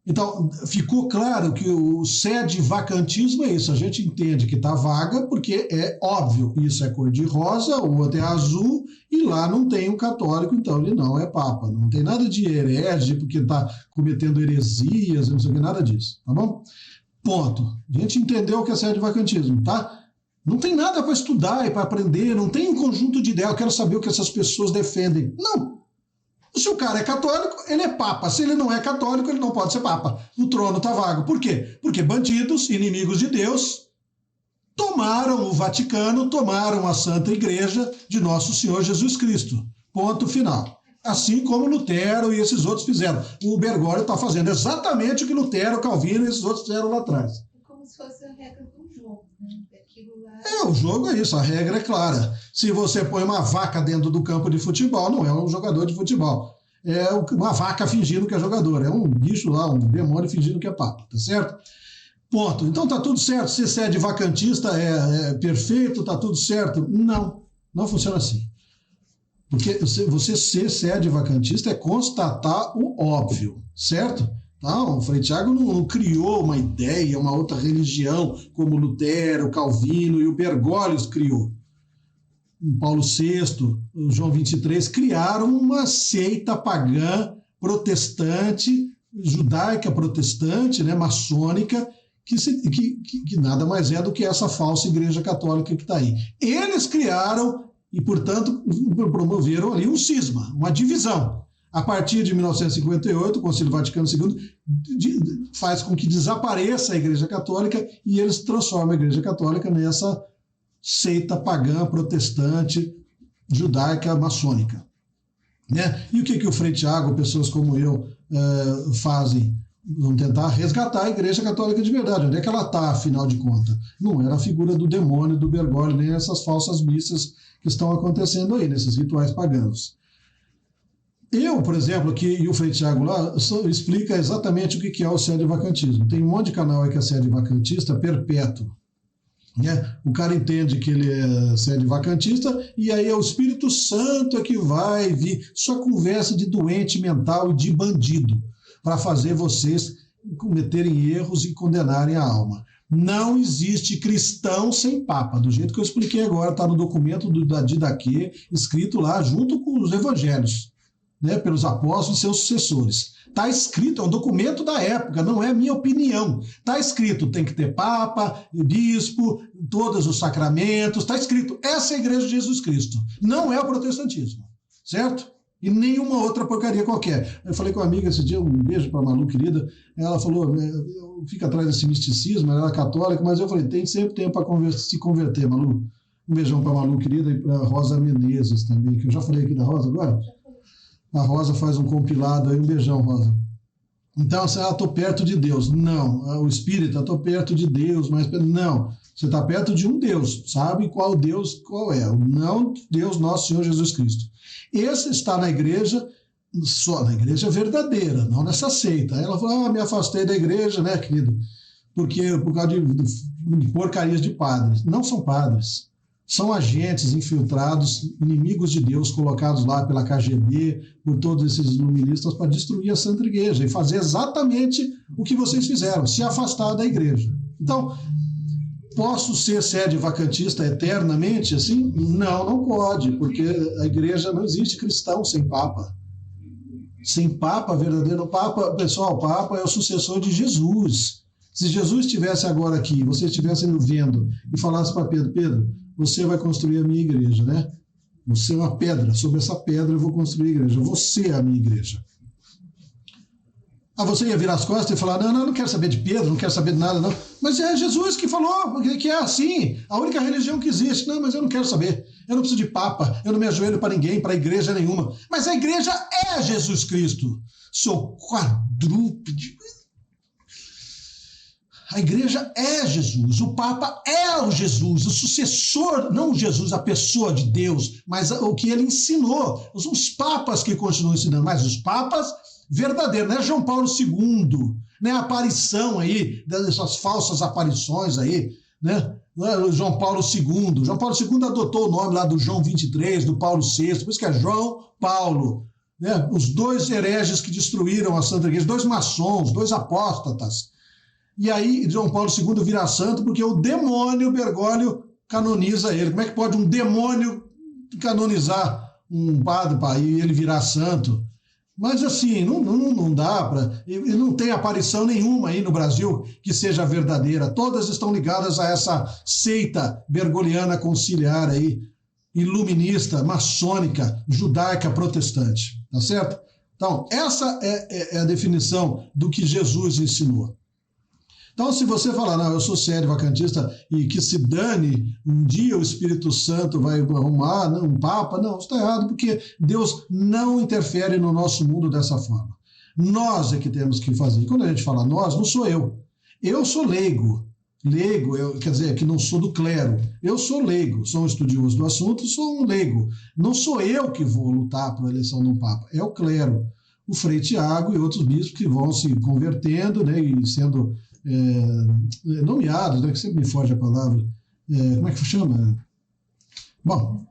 Então, ficou claro que o sede-vacantismo é isso, a gente entende que está vaga, porque é óbvio, isso é cor-de-rosa, o outro é azul, e lá não tem um católico, então ele não é papa, não tem nada de herege, porque está cometendo heresias, não sei o que, nada disso, tá bom? Ponto. A gente entendeu o que é sede-vacantismo, tá? Não tem nada para estudar e para aprender, não tem um conjunto de ideias, eu quero saber o que essas pessoas defendem. Não. Se o cara é católico, ele é papa. Se ele não é católico, ele não pode ser papa. O trono está vago. Por quê? Porque bandidos, inimigos de Deus, tomaram o Vaticano, tomaram a Santa Igreja de Nosso Senhor Jesus Cristo. Ponto final. Assim como Lutero e esses outros fizeram. O Bergoglio está fazendo exatamente o que Lutero, Calvino e esses outros fizeram lá atrás.
É como se fosse a regra do jogo, né?
O jogo é isso, a regra é clara. Se você põe uma vaca dentro do campo de futebol, não é um jogador de futebol. É uma vaca fingindo que é jogador. É um bicho lá, um demônio fingindo que é papa, tá certo? Ponto. Então tá tudo certo. Se sede-vacantista é perfeito, tá tudo certo. Não funciona assim. Porque você ser sede-vacantista é constatar o óbvio, certo? Não, o Frei Tiago não criou uma ideia, uma outra religião, como Lutero, Calvino e o Bergoglio criou. O Paulo VI, o João 23, criaram uma seita pagã, protestante, judaica protestante, né, maçônica, que nada mais é do que essa falsa igreja católica que está aí. Eles criaram e, portanto, promoveram ali um cisma, uma divisão. A partir de 1958, o Concílio Vaticano II faz com que desapareça a Igreja Católica e eles transformam a Igreja Católica nessa seita pagã, protestante, judaica, maçônica. Né? E o que o Frei Tiago, pessoas como eu, fazem? Vão tentar resgatar a Igreja Católica de verdade. Onde é que ela está, afinal de contas? Não era a figura do demônio, do Bergoglio, nem essas falsas missas que estão acontecendo aí, nesses rituais pagãos. Eu, por exemplo, aqui, e o Frei Tiago lá, explica exatamente o que é o sede-vacantismo. Tem um monte de canal aí que é sede-vacantista perpétuo. Né? O cara entende que ele é sede-vacantista e aí é o Espírito Santo é que vai vir. Só conversa de doente mental e de bandido para fazer vocês cometerem erros e condenarem a alma. Não existe cristão sem Papa, do jeito que eu expliquei agora, está no documento da Didaquê, escrito lá junto com os evangelhos, né, pelos apóstolos e seus sucessores. Está escrito, é um documento da época, não é minha opinião. Está escrito, tem que ter Papa, Bispo, todos os sacramentos, está escrito. Essa é a Igreja de Jesus Cristo, não é o protestantismo, certo? E nenhuma outra porcaria qualquer. Eu falei com uma amiga esse dia, um beijo para a Malu, querida, ela falou, fica atrás desse misticismo, ela é católica, mas eu falei, tem sempre tempo para se converter, Malu. Um beijão para a Malu, querida, e para a Rosa Menezes também, que eu já falei aqui da Rosa agora. A Rosa faz um compilado aí, um beijão, Rosa. Então, assim, estou perto de Deus. Não, o espírita, estou perto de Deus, mas não. Você está perto de um Deus, sabe qual Deus, qual é? O não Deus, nosso Senhor Jesus Cristo. Esse está na igreja, só na igreja verdadeira, não nessa seita. Aí ela falou, me afastei da igreja, né, querido? Por causa de porcarias de padres. Não são padres. São agentes infiltrados, inimigos de Deus, colocados lá pela KGB, por todos esses iluministas, para destruir a Santa Igreja e fazer exatamente o que vocês fizeram, se afastar da igreja. Então, posso ser sede-vacantista eternamente assim? Não, não pode, porque a igreja não existe cristão sem Papa. Sem Papa, verdadeiro Papa, pessoal, Papa é o sucessor de Jesus. Se Jesus estivesse agora aqui, vocês estivessem vendo e falasse para Pedro, Pedro, você vai construir a minha igreja, né? Você é uma pedra, sobre essa pedra eu vou construir a igreja, você é a minha igreja. Você ia virar as costas e falar, não quero saber de Pedro, não quero saber de nada, não. Mas é Jesus que falou que é assim, a única religião que existe. Não, mas eu não quero saber, eu não preciso de Papa, eu não me ajoelho para ninguém, para igreja nenhuma. Mas a igreja é Jesus Cristo, seu quadrúpede. A igreja é Jesus, o Papa é o Jesus, o sucessor, não o Jesus, a pessoa de Deus, mas o que ele ensinou. Os papas que continuam ensinando, mas os papas verdadeiros, não é João Paulo II, né? A aparição aí, dessas falsas aparições aí, né? Não é João Paulo II. João Paulo II adotou o nome lá do João 23, do Paulo VI, por isso que é João Paulo. Né? Os dois hereges que destruíram a Santa Igreja, dois maçons, dois apóstatas. E aí João Paulo II vira santo porque o demônio Bergoglio canoniza ele. Como é que pode um demônio canonizar um padre e ele virar santo? Mas assim, não dá para... E não tem aparição nenhuma aí no Brasil que seja verdadeira. Todas estão ligadas a essa seita bergoliana conciliar aí, iluminista, maçônica, judaica, protestante. Tá certo? Então, essa é a definição do que Jesus ensinou. Então, se você falar, não, eu sou sede-vacantista e que se dane, um dia o Espírito Santo vai arrumar um Papa, não, isso está errado, porque Deus não interfere no nosso mundo dessa forma. Nós é que temos que fazer. Quando a gente fala nós, não sou eu. Eu sou leigo. Leigo, quer dizer, que não sou do clero. Eu sou leigo, sou um estudioso do assunto, sou um leigo. Não sou eu que vou lutar pela eleição de um Papa, é o clero. O Frei Tiago e outros bispos que vão se convertendo, né, e sendo... nomeados, né, que sempre me foge a palavra, como é que chama? Bom,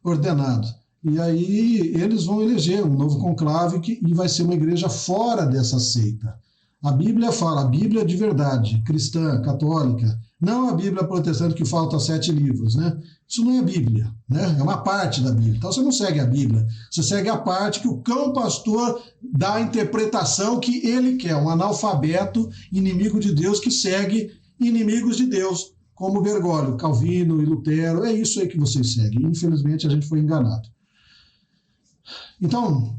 ordenado. E aí eles vão eleger um novo conclave e vai ser uma igreja fora dessa seita. A Bíblia fala, a Bíblia de verdade, cristã, católica, não a Bíblia protestante que falta 7 livros, né? Isso não é a Bíblia, né? É uma parte da Bíblia. Então você não segue a Bíblia, você segue a parte que o cão pastor dá a interpretação que ele quer, um analfabeto, inimigo de Deus que segue inimigos de Deus, como Bergoglio, Calvino e Lutero. É isso aí que vocês seguem. Infelizmente a gente foi enganado. Então,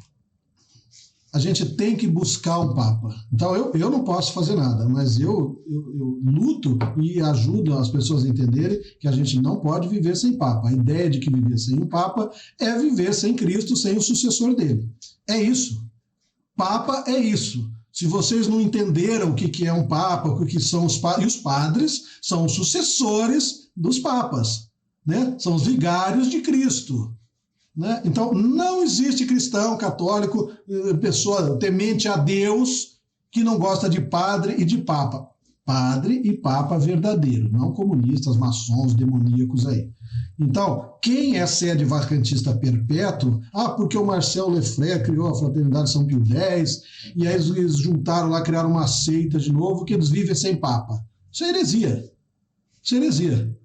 a gente tem que buscar um Papa. Então, eu não posso fazer nada, mas eu luto e ajudo as pessoas a entenderem que a gente não pode viver sem Papa. A ideia de que viver sem um Papa é viver sem Cristo, sem o sucessor dele. É isso. Papa é isso. Se vocês não entenderam o que é um Papa, o que são os padres, e os padres são os sucessores dos Papas, né? São os vigários de Cristo. né? Então, não existe cristão, católico, pessoa temente a Deus que não gosta de padre e de papa. Padre e papa verdadeiro, não comunistas, maçons, demoníacos aí. Então, quem é sede vacantista perpétuo, porque o Marcel Lefebvre criou a Fraternidade São Pio X, e aí eles juntaram lá, criaram uma seita de novo, que eles vivem sem papa. Isso é heresia. Isso é heresia.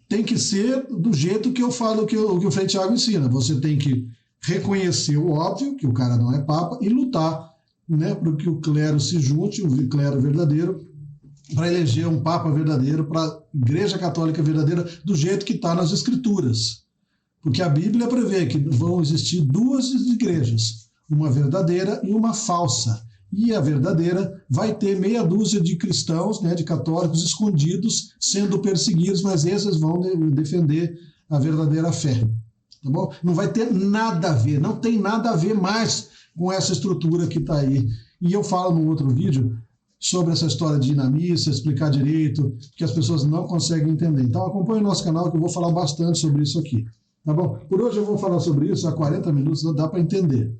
Tem que ser do jeito que eu falo, que o Frei Tiago ensina. Você tem que reconhecer o óbvio, que o cara não é papa, e lutar, né, para que o clero se junte, o clero verdadeiro, para eleger um papa verdadeiro, para a Igreja Católica verdadeira, do jeito que está nas Escrituras. Porque a Bíblia prevê que vão existir duas igrejas, uma verdadeira e uma falsa. E a verdadeira vai ter meia dúzia de cristãos, né, de católicos escondidos, sendo perseguidos, mas esses vão defender a verdadeira fé. Tá bom? Não vai ter nada a ver, não tem nada a ver mais com essa estrutura que está aí. E eu falo num outro vídeo sobre essa história de ir na missa, explicar direito, que as pessoas não conseguem entender. Então acompanhe o nosso canal que eu vou falar bastante sobre isso aqui. Tá bom? Por hoje eu vou falar sobre isso, há 40 minutos dá para entender.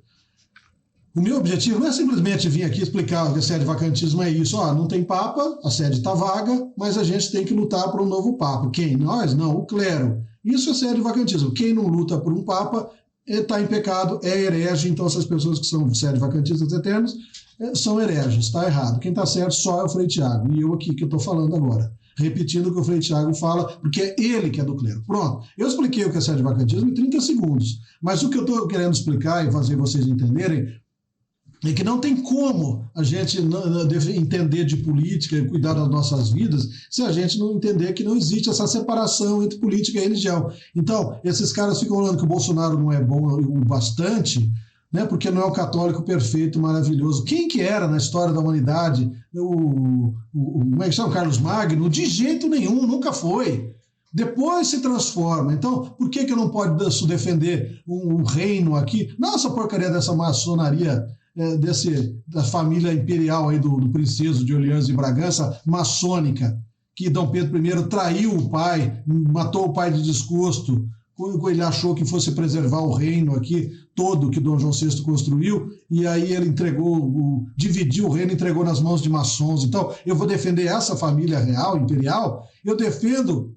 O meu objetivo não é simplesmente vir aqui explicar que a sede vacantismo é isso. Não tem papa, a sede está vaga, mas a gente tem que lutar por um novo papa. Quem? Nós? Não, o clero. Isso é sede vacantismo. Quem não luta por um papa está em pecado, é herege. Então essas pessoas que são sede vacantistas eternos são hereges, está errado. Quem está certo só é o Frei Tiago, e eu aqui que eu estou falando agora. Repetindo o que o Frei Tiago fala, porque é ele que é do clero. Pronto, eu expliquei o que é sede vacantismo em 30 segundos, mas o que eu estou querendo explicar e fazer vocês entenderem é que não tem como a gente entender de política e cuidar das nossas vidas se a gente não entender que não existe essa separação entre política e religião. Então, esses caras ficam falando que o Bolsonaro não é bom o bastante, né, porque não é um católico perfeito, maravilhoso. Quem que era na história da humanidade? Como é que chama? Carlos Magno? De jeito nenhum, nunca foi. Depois se transforma. Então, por que eu não posso defender um reino aqui? Não essa porcaria dessa maçonaria, da família imperial aí do princeso de Orleans e Bragança, maçônica, que Dom Pedro I traiu o pai, matou o pai de desgosto, quando ele achou que fosse preservar o reino aqui todo que Dom João VI construiu, e aí ele dividiu o reino e entregou nas mãos de maçons. Então, eu vou defender essa família real, imperial, eu defendo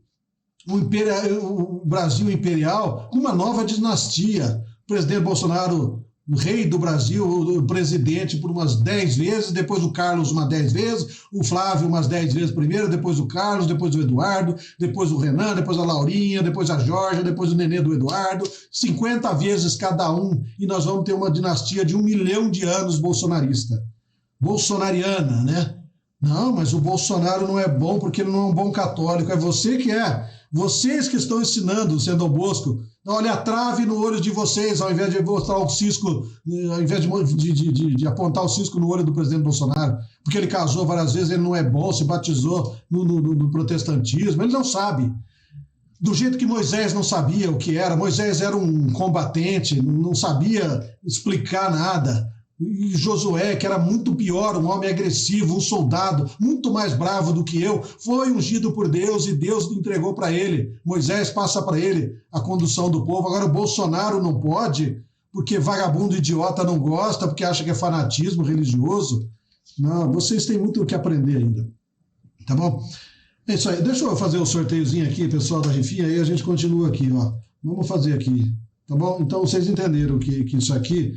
o Brasil imperial com uma nova dinastia. O presidente Bolsonaro, o rei do Brasil, o presidente por umas 10 vezes, depois o Carlos umas 10 vezes, o Flávio umas 10 vezes primeiro, depois o Carlos, depois o Eduardo, depois o Renan, depois a Laurinha, depois a Jorge, depois o nenê do Eduardo, 50 vezes cada um, e nós vamos ter uma dinastia de 1 milhão de anos bolsonarista. Bolsonariana, né? Não, mas o Bolsonaro não é bom porque ele não é um bom católico, é você que é. Vocês que estão ensinando, sendo Bosco, olha a trave no olho de vocês, ao invés de mostrar o cisco, ao invés de apontar o cisco no olho do presidente Bolsonaro, porque ele casou várias vezes, ele não é bom, se batizou no protestantismo, ele não sabe. Do jeito que Moisés não sabia o que era, Moisés era um combatente, não sabia explicar nada. E Josué, que era muito pior, um homem agressivo, um soldado, muito mais bravo do que eu, foi ungido por Deus e Deus entregou para ele. Moisés passa para ele a condução do povo. Agora o Bolsonaro não pode, porque vagabundo idiota não gosta, porque acha que é fanatismo religioso. Não, vocês têm muito o que aprender ainda. Tá bom? É isso aí. Deixa eu fazer o sorteiozinho aqui, pessoal da Rifinha, aí a gente continua aqui, ó. Vamos fazer aqui, tá bom? Então vocês entenderam que isso aqui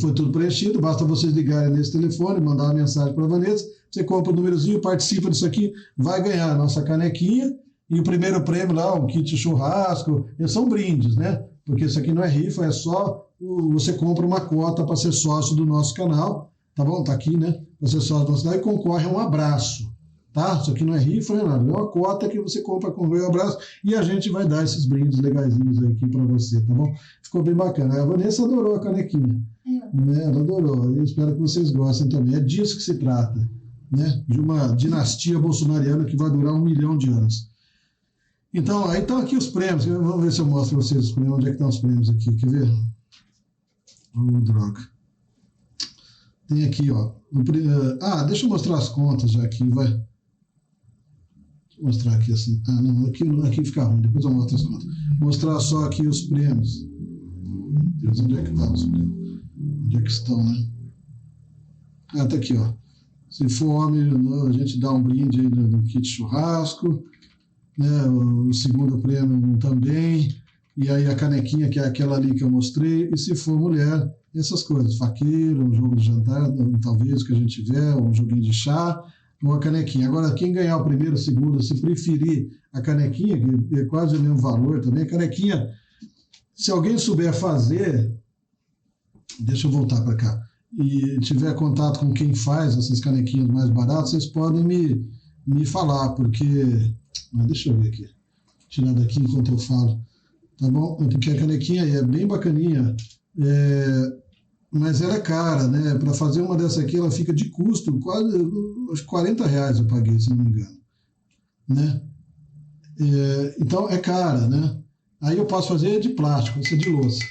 foi tudo preenchido, basta vocês ligarem nesse telefone, mandar uma mensagem para a Vanessa, você compra o númerozinho, participa disso aqui, vai ganhar a nossa canequinha e o primeiro prêmio lá, um kit churrasco, são brindes, né? Porque isso aqui não é rifa, é só você compra uma cota para ser sócio do nosso canal, tá bom? Tá aqui, né? Para ser sócio do nosso canal e concorre a um abraço. Tá? Isso aqui não é rifa, não é nada. É uma cota que você compra com o abraço e a gente vai dar esses brindes legaisinhos aqui para você, tá bom? Ficou bem bacana. A Vanessa adorou a canequinha. Né? Ela adorou. Eu espero que vocês gostem também. É disso que se trata, né? De uma dinastia bolsonariana que vai durar 1 milhão de anos. Então, aí estão aqui os prêmios. Vamos ver se eu mostro para vocês os prêmios. Onde é que estão os prêmios aqui? Quer ver? Droga. Tem aqui, ó. Deixa eu mostrar as contas já aqui, vai. Vou mostrar aqui assim. Ah, não, aqui fica ruim, depois eu mostro as contas. Mostrar só aqui os prêmios. Meu Deus, onde é que tá os prêmios? Onde é que estão, né? Ah, tá aqui, ó. Se for homem, a gente dá um brinde aí no kit churrasco, né? O segundo prêmio também. E aí a canequinha, que é aquela ali que eu mostrei. E se for mulher, essas coisas. Faqueiro, um jogo de jantar, talvez, que a gente tiver, um joguinho de chá, uma canequinha. Agora, quem ganhar o primeiro, o segundo, se preferir a canequinha, que é quase o mesmo valor também, a canequinha, se alguém souber fazer, deixa eu voltar para cá, e tiver contato com quem faz essas canequinhas mais baratas, vocês podem me falar, porque... Deixa eu ver aqui. Tirar daqui enquanto eu falo. Tá bom? Porque a canequinha é bem bacaninha, mas ela é cara, né? Para fazer uma dessa aqui, ela fica de custo, quase uns R$40 eu paguei, se não me engano. Né? Então é cara, né? Aí eu posso fazer de plástico, essa é de louça.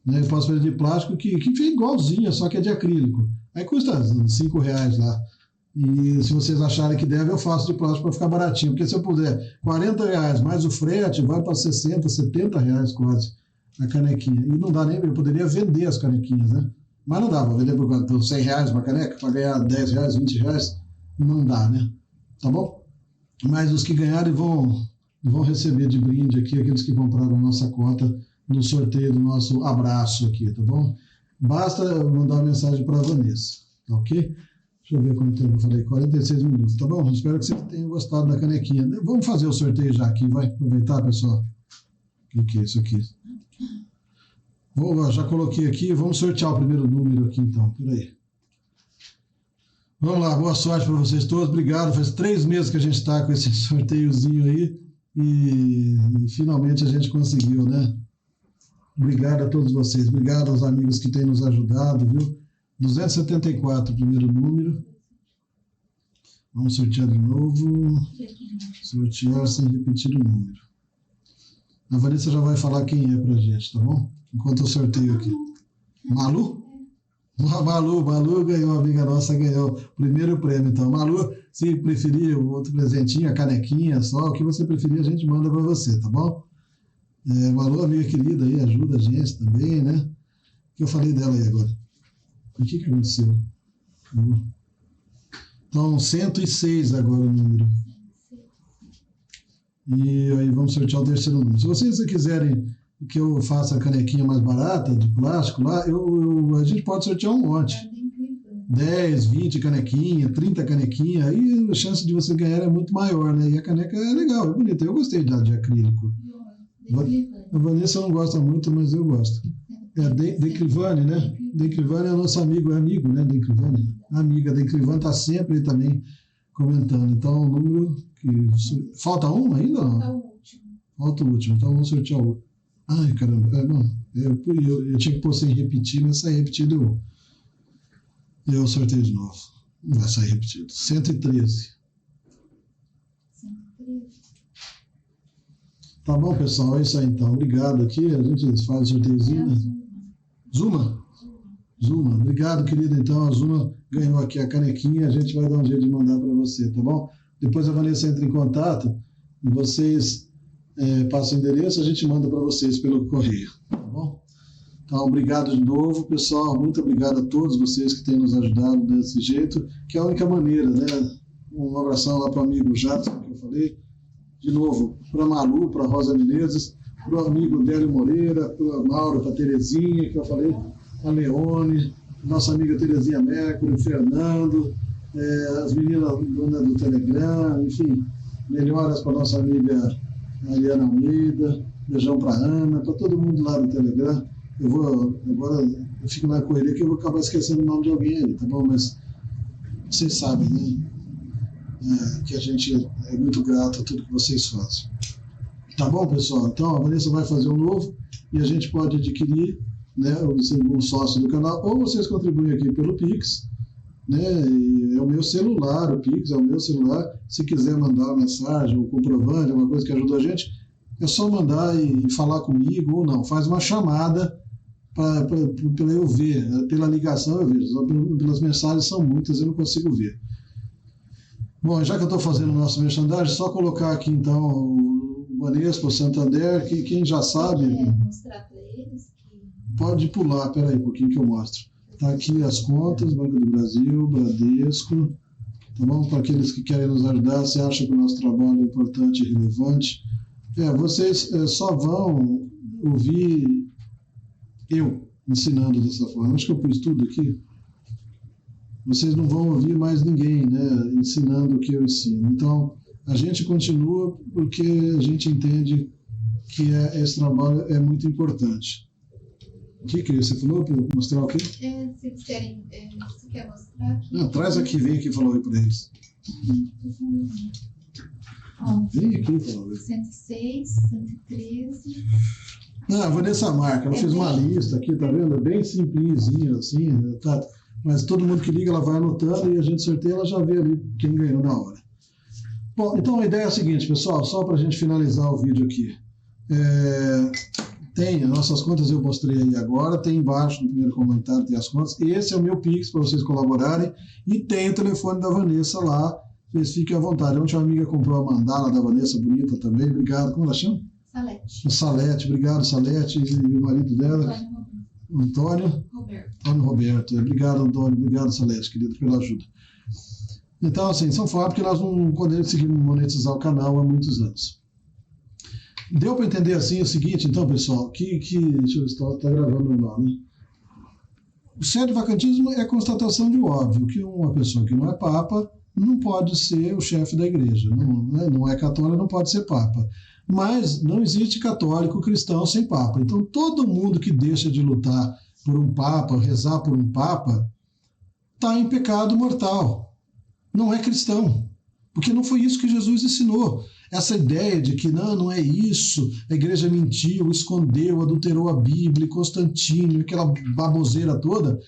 Né? Eu posso fazer de plástico que fica igualzinha, só que é de acrílico. Aí custa R$5 lá. E se vocês acharem que deve, eu faço de plástico para ficar baratinho. Porque se eu puder R$40 mais o frete, vai para R$60, R$70 quase a canequinha. E não dá nem, eu poderia vender as canequinhas, né? Mas não dá, vou vender por R$100 uma caneca para ganhar R$10, R$20, não dá, né? Tá bom? Mas os que ganharem vão receber de brinde aqui, aqueles que compraram nossa cota no sorteio do nosso abraço aqui, tá bom? Basta mandar uma mensagem para a Vanessa, tá ok? Deixa eu ver quanto tempo eu falei, 46 minutos, tá bom? Espero que vocês tenham gostado da canequinha. Vamos fazer o sorteio já aqui, vai aproveitar, pessoal? O que é isso aqui? Já coloquei aqui, vamos sortear o primeiro número aqui então, peraí. Vamos lá, boa sorte para vocês todos, obrigado. Faz 3 meses que a gente está com esse sorteiozinho aí e finalmente a gente conseguiu, né? Obrigado a todos vocês, obrigado aos amigos que têm nos ajudado, viu? 274, primeiro número. Vamos sortear de novo. Sortear sem repetir o número. A Vanessa já vai falar quem é pra gente, tá bom? Enquanto eu sorteio aqui. Malu? Malu ganhou, amiga nossa ganhou o primeiro prêmio. Então, Malu, se preferir o outro presentinho, a canequinha, só o que você preferir, a gente manda para você, tá bom? Malu, amiga querida, aí ajuda a gente também, né? O que eu falei dela aí agora? O que aconteceu? Então, 106 agora o número. E aí vamos sortear o terceiro número. Se vocês quiserem que eu faça a canequinha mais barata, de plástico lá, a gente pode sortear um monte. 10, 20 canequinha, 30 canequinha, aí a chance de você ganhar é muito maior, né? E a caneca é legal, é bonita. Eu gostei de acrílico. A Vanessa não gosta muito, mas eu gosto. Dencrivani, né? Dencrivani é nosso amigo, né? Dencrivani. A amiga Dencrivani está sempre aí também comentando. Então, o número que... Falta um ainda? Não? Falta o último. Então, vamos sortear o último. Ai, caramba. Eu tinha que pôr sem repetir, mas sair repetido eu sorteio de novo. Não vai sair repetido. 113. Tá bom, pessoal? É isso aí, então. Obrigado aqui. A gente faz o sorteiozinho, né? Zuma? Obrigado, querida. Então, a Zuma ganhou aqui a canequinha. A gente vai dar um jeito de mandar para você, tá bom? Depois a Vanessa entra em contato e vocês passam o endereço, a gente manda para vocês pelo correio, tá bom? Então, obrigado de novo, pessoal. Muito obrigado a todos vocês que têm nos ajudado desse jeito, que é a única maneira, né? Um abração lá para o amigo Jadson, que eu falei. De novo, para a Malu, para a Rosa Menezes, para o amigo Délio Moreira, para o Mauro, para a Terezinha, que eu falei, a Leone, nossa amiga Terezinha Mercury, o Fernando, as meninas do Telegram, enfim, melhoras para a nossa amiga Mariana Almeida, beijão para a Ana, para todo mundo lá do Telegram. Agora eu fico na correria que eu vou acabar esquecendo o nome de alguém aí, tá bom? Mas vocês sabem, né? Que a gente é muito grato a tudo que vocês fazem. Tá bom, pessoal? Então, a Vanessa vai fazer um novo e a gente pode adquirir, né, um sócio do canal, ou vocês contribuem aqui pelo Pix, né? E é o meu celular, o Pix é o meu celular. Se quiser mandar uma mensagem, um comprovante, alguma coisa que ajuda a gente, é só mandar e falar comigo ou não. Faz uma chamada para eu ver, pela ligação eu vejo, pelas mensagens são muitas, eu não consigo ver. Bom, já que eu estou fazendo o nosso merchandising, só colocar aqui então o Banespa, o Santander, que quem já sabe...
mostrar para eles que...
Pode pular, peraí um pouquinho que eu mostro. Tá aqui as contas, Banco do Brasil, Bradesco, tá bom? Para aqueles que querem nos ajudar, você acha que o nosso trabalho é importante e relevante? Vocês só vão ouvir eu ensinando dessa forma. Acho que eu pus tudo aqui. Vocês não vão ouvir mais ninguém, né, ensinando o que eu ensino. Então, a gente continua porque a gente entende que esse trabalho é muito importante. O que você falou para mostrar o quê?
Se vocês querem, você quer mostrar aqui?
Não, traz aqui, vem aqui falar oi para eles. Vem aqui falar oi.
106, 113...
A Vanessa marca, ela fez uma lista aqui, tá vendo? É bem simplesinho, assim, tá? Mas todo mundo que liga, ela vai anotando e a gente sorteia, ela já vê ali quem ganhou na hora. Bom, então a ideia é a seguinte, pessoal, só para a gente finalizar o vídeo aqui. Tem as nossas contas, eu mostrei aí agora, tem embaixo no primeiro comentário, tem as contas. Esse é o meu Pix para vocês colaborarem e tem o telefone da Vanessa lá, vocês fiquem à vontade. Ontem uma amiga comprou a mandala da Vanessa, bonita também, obrigado. Como ela chama?
Salete.
Salete, obrigado Salete e o marido dela. Antônio Roberto. Obrigado, Antônio. Obrigado, Salete, querido, pela ajuda. Então, assim, são formas porque nós não conseguimos monetizar o canal há muitos anos. Deu para entender assim o seguinte, então, pessoal, deixa eu ver se está gravando ou não, né? O sedvacantismo é constatação de óbvio que uma pessoa que não é papa não pode ser o chefe da igreja, não é católico, não pode ser papa. Mas não existe católico cristão sem papa. Então, todo mundo que deixa de lutar por um papa, rezar por um papa, está em pecado mortal. Não é cristão. Porque não foi isso que Jesus ensinou. Essa ideia de que não é isso, a igreja mentiu, escondeu, adulterou a Bíblia, Constantino, aquela baboseira toda,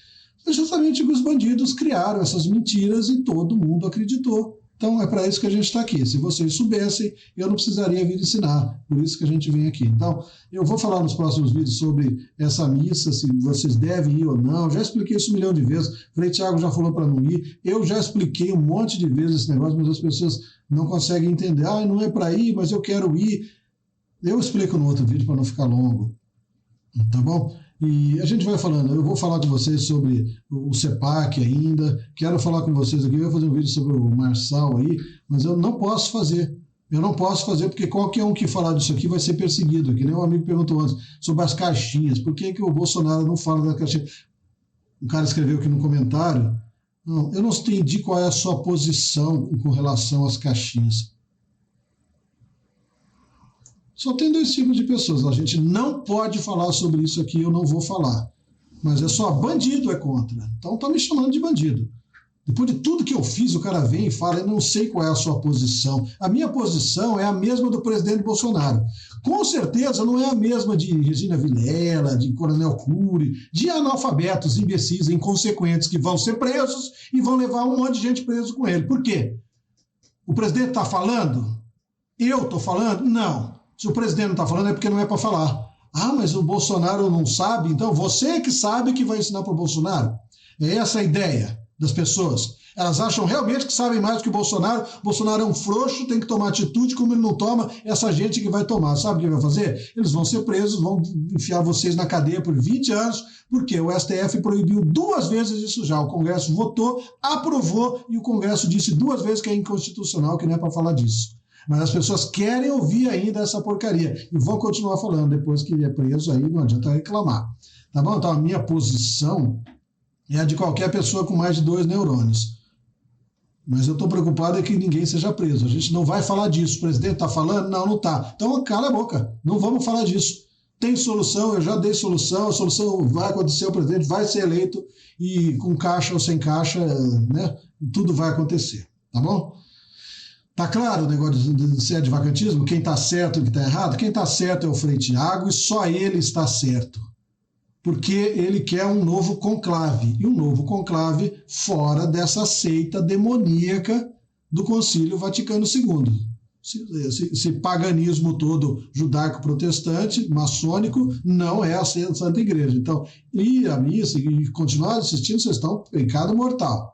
é justamente que os bandidos criaram essas mentiras e todo mundo acreditou. Então é para isso que a gente está aqui. Se vocês soubessem, eu não precisaria vir ensinar. Por isso que a gente vem aqui. Então, eu vou falar nos próximos vídeos sobre essa missa, se vocês devem ir ou não. Já expliquei isso 1 milhão de vezes. Frei Tiago já falou para não ir. Eu já expliquei um monte de vezes esse negócio, mas as pessoas não conseguem entender. Não é para ir, mas eu quero ir. Eu explico no outro vídeo para não ficar longo. Tá bom? E a gente vai falando, eu vou falar com vocês sobre o CEPAC ainda, quero falar com vocês aqui, eu vou fazer um vídeo sobre o Marçal aí, mas eu não posso fazer. Eu não posso fazer porque qualquer um que falar disso aqui vai ser perseguido. Aqui, né? Um amigo perguntou antes sobre as caixinhas. Por que o Bolsonaro não fala da caixinha? Um cara escreveu aqui no comentário. Não, eu não entendi qual é a sua posição com relação às caixinhas. Só tem 2 tipos de pessoas. A gente não pode falar sobre isso aqui, eu não vou falar. Mas é só bandido é contra. Então tá me chamando de bandido. Depois de tudo que eu fiz, o cara vem e fala, eu não sei qual é a sua posição. A minha posição é a mesma do presidente Bolsonaro. Com certeza não é a mesma de Regina Vilela, de Coronel Cury, de analfabetos, imbecis, inconsequentes, que vão ser presos e vão levar um monte de gente preso com ele. Por quê? O presidente está falando? Eu estou falando? Não. Se o presidente não está falando é porque não é para falar. Mas o Bolsonaro não sabe? Então você que sabe que vai ensinar para o Bolsonaro? É essa a ideia das pessoas. Elas acham realmente que sabem mais do que o Bolsonaro. O Bolsonaro é um frouxo, tem que tomar atitude. Como ele não toma, essa gente que vai tomar. Sabe o que vai fazer? Eles vão ser presos, vão enfiar vocês na cadeia por 20 anos, porque o STF proibiu 2 vezes isso já. O Congresso votou, aprovou, e o Congresso disse 2 vezes que é inconstitucional, que não é para falar disso. Mas as pessoas querem ouvir ainda essa porcaria e vão continuar falando. Depois que ele é preso, aí não adianta reclamar. Tá bom? Então a minha posição é a de qualquer pessoa com mais de 2 neurônios. Mas eu estou preocupado é que ninguém seja preso. A gente não vai falar disso. O presidente está falando? Não, não está. Então cala a boca. Não vamos falar disso. Tem solução, eu já dei solução. A solução vai acontecer, o presidente vai ser eleito e com caixa ou sem caixa, né, tudo vai acontecer. Tá bom? Tá claro o negócio de sedvacantismo? Quem está certo e quem está errado? Quem está certo é o Frei Tiago e só ele está certo. Porque ele quer um novo conclave. E um novo conclave fora dessa seita demoníaca do Concílio Vaticano II. Esse paganismo todo judaico-protestante, maçônico, não é a Santa Igreja. Então, ir à missa e continuar assistindo, vocês estão em pecado mortal.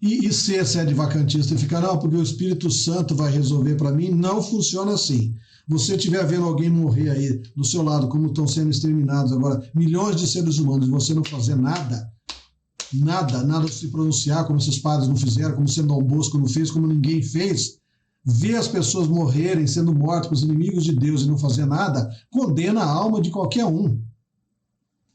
e ser sedevacantista e ficar, não, porque o Espírito Santo vai resolver para mim, não funciona assim. Você estiver vendo alguém morrer aí do seu lado, como estão sendo exterminados agora, milhões de seres humanos, e você não fazer nada se pronunciar, como esses padres não fizeram, como sendo Dom Bosco não fez, como ninguém fez, ver as pessoas morrerem, sendo mortas pelos inimigos de Deus e não fazer nada, condena a alma de qualquer um.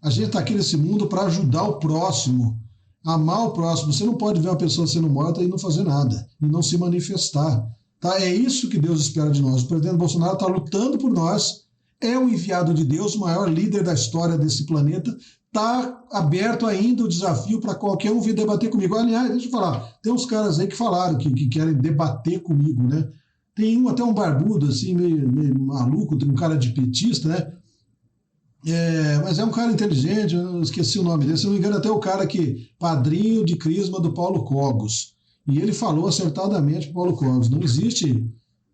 A gente está aqui nesse mundo para ajudar o próximo, amar o próximo. Você não pode ver uma pessoa sendo morta e não fazer nada, e não se manifestar. Tá? É isso que Deus espera de nós. O presidente Bolsonaro está lutando por nós, é o enviado de Deus, o maior líder da história desse planeta. Está aberto ainda o desafio para qualquer um vir debater comigo. Aliás, deixa eu falar, tem uns caras aí que falaram que querem debater comigo, né? Tem até um barbudo, assim, meio maluco, tem um cara de petista, né? Mas é um cara inteligente, eu esqueci o nome dele, se não me engano, até o cara que, padrinho de crisma do Paulo Cogos. E ele falou acertadamente para Paulo Cogos, não existe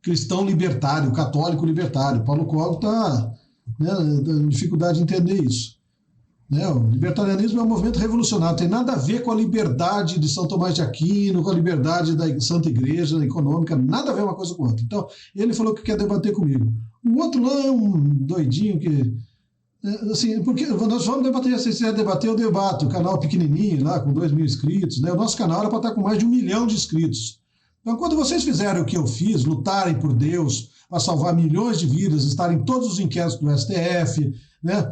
cristão libertário, católico libertário. Paulo Cogos está, né, com dificuldade de entender isso. Né? O libertarianismo é um movimento revolucionário, tem nada a ver com a liberdade de São Tomás de Aquino, com a liberdade da Santa Igreja econômica, nada a ver uma coisa com a outra. Então, ele falou que quer debater comigo. O outro lá é um doidinho que... assim, porque nós vamos debater, se quiser debater, eu debato. O canal pequenininho lá, com 2.000 inscritos, né? O nosso canal era para estar com mais de 1 milhão de inscritos. Então, quando vocês fizerem o que eu fiz, lutarem por Deus, para salvar milhões de vidas, estarem em todos os inquéritos do STF, né?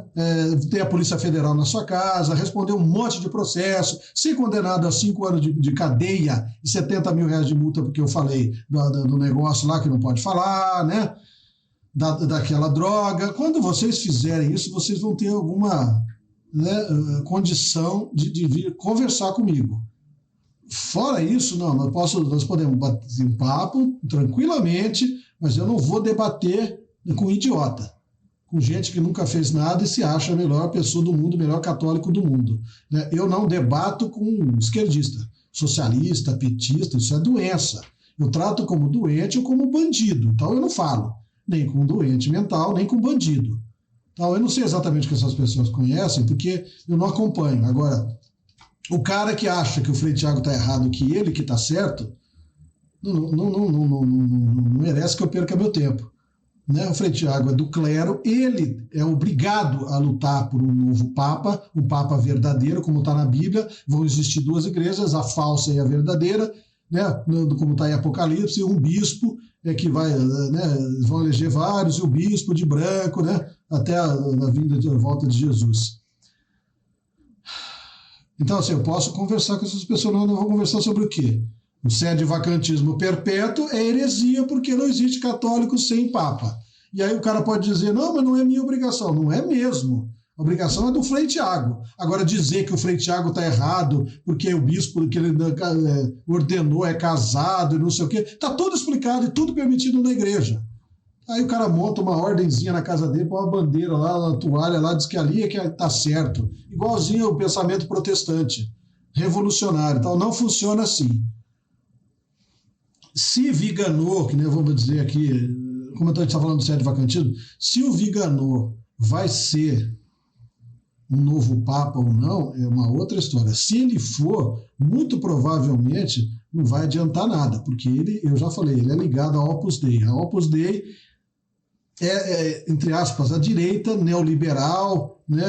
Ter a Polícia Federal na sua casa, responder um monte de processo, ser condenado a 5 anos de cadeia e 70 mil reais de multa, porque eu falei do negócio lá que não pode falar, né? Daquela droga. Quando vocês fizerem isso, vocês vão ter alguma, né, condição de vir conversar comigo. Fora isso, não, nós podemos bater um papo tranquilamente, mas eu não vou debater com idiota, com gente que nunca fez nada e se acha a melhor pessoa do mundo, o melhor católico do mundo. Né? Eu não debato com esquerdista, socialista, petista, isso é doença. Eu trato como doente ou como bandido, então eu não falo. Nem com doente mental, nem com bandido. Então, eu não sei exatamente o que essas pessoas conhecem, porque eu não acompanho. Agora, o cara que acha que o Frei Tiago está errado, que ele que está certo, não merece que eu perca meu tempo. Né? O Frei Tiago é do clero, ele é obrigado a lutar por um novo Papa, um Papa verdadeiro, como está na Bíblia. Vão existir 2 igrejas, a falsa e a verdadeira, né? Como está em Apocalipse, um bispo que vai, né, vão eleger vários, e o bispo de branco, né, até a vinda de volta de Jesus. Então, assim, eu posso conversar com essas pessoas, não vou conversar sobre o quê? O sedevacantismo perpétuo é heresia, porque não existe católico sem Papa. E aí o cara pode dizer, não, mas não é minha obrigação. Não é mesmo. A obrigação é do Frei Tiago. Agora, dizer que o Frei Tiago está errado porque o bispo que ele ordenou é casado e não sei o quê, está tudo explicado e tudo permitido na igreja. Aí o cara monta uma ordenzinha na casa dele, põe uma bandeira lá, uma toalha lá, diz que ali é que está certo. Igualzinho ao pensamento protestante, revolucionário. Então, não funciona assim. Se Viganò, que nem vamos dizer aqui, como a gente está falando do sedevacantismo, se o Viganò vai ser um novo Papa ou não, é uma outra história. Se ele for, muito provavelmente não vai adiantar nada, porque ele, eu já falei, ele é ligado ao Opus Dei. A Opus Dei entre aspas, a direita neoliberal, né,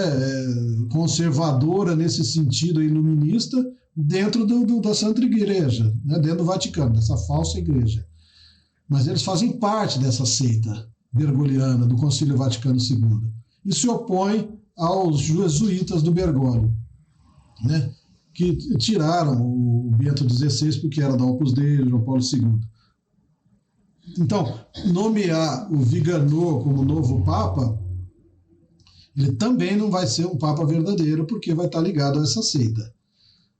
conservadora nesse sentido, iluminista, dentro da Santa Igreja, né, dentro do Vaticano, dessa falsa igreja. Mas eles fazem parte dessa seita bergoliana do Concílio Vaticano II e se opõe aos jesuítas do Bergoglio, né, que tiraram o Bento XVI porque era da Opus Dei, João Paulo II. Então, nomear o Viganò como novo Papa, ele também não vai ser um Papa verdadeiro, porque vai estar ligado a essa seita.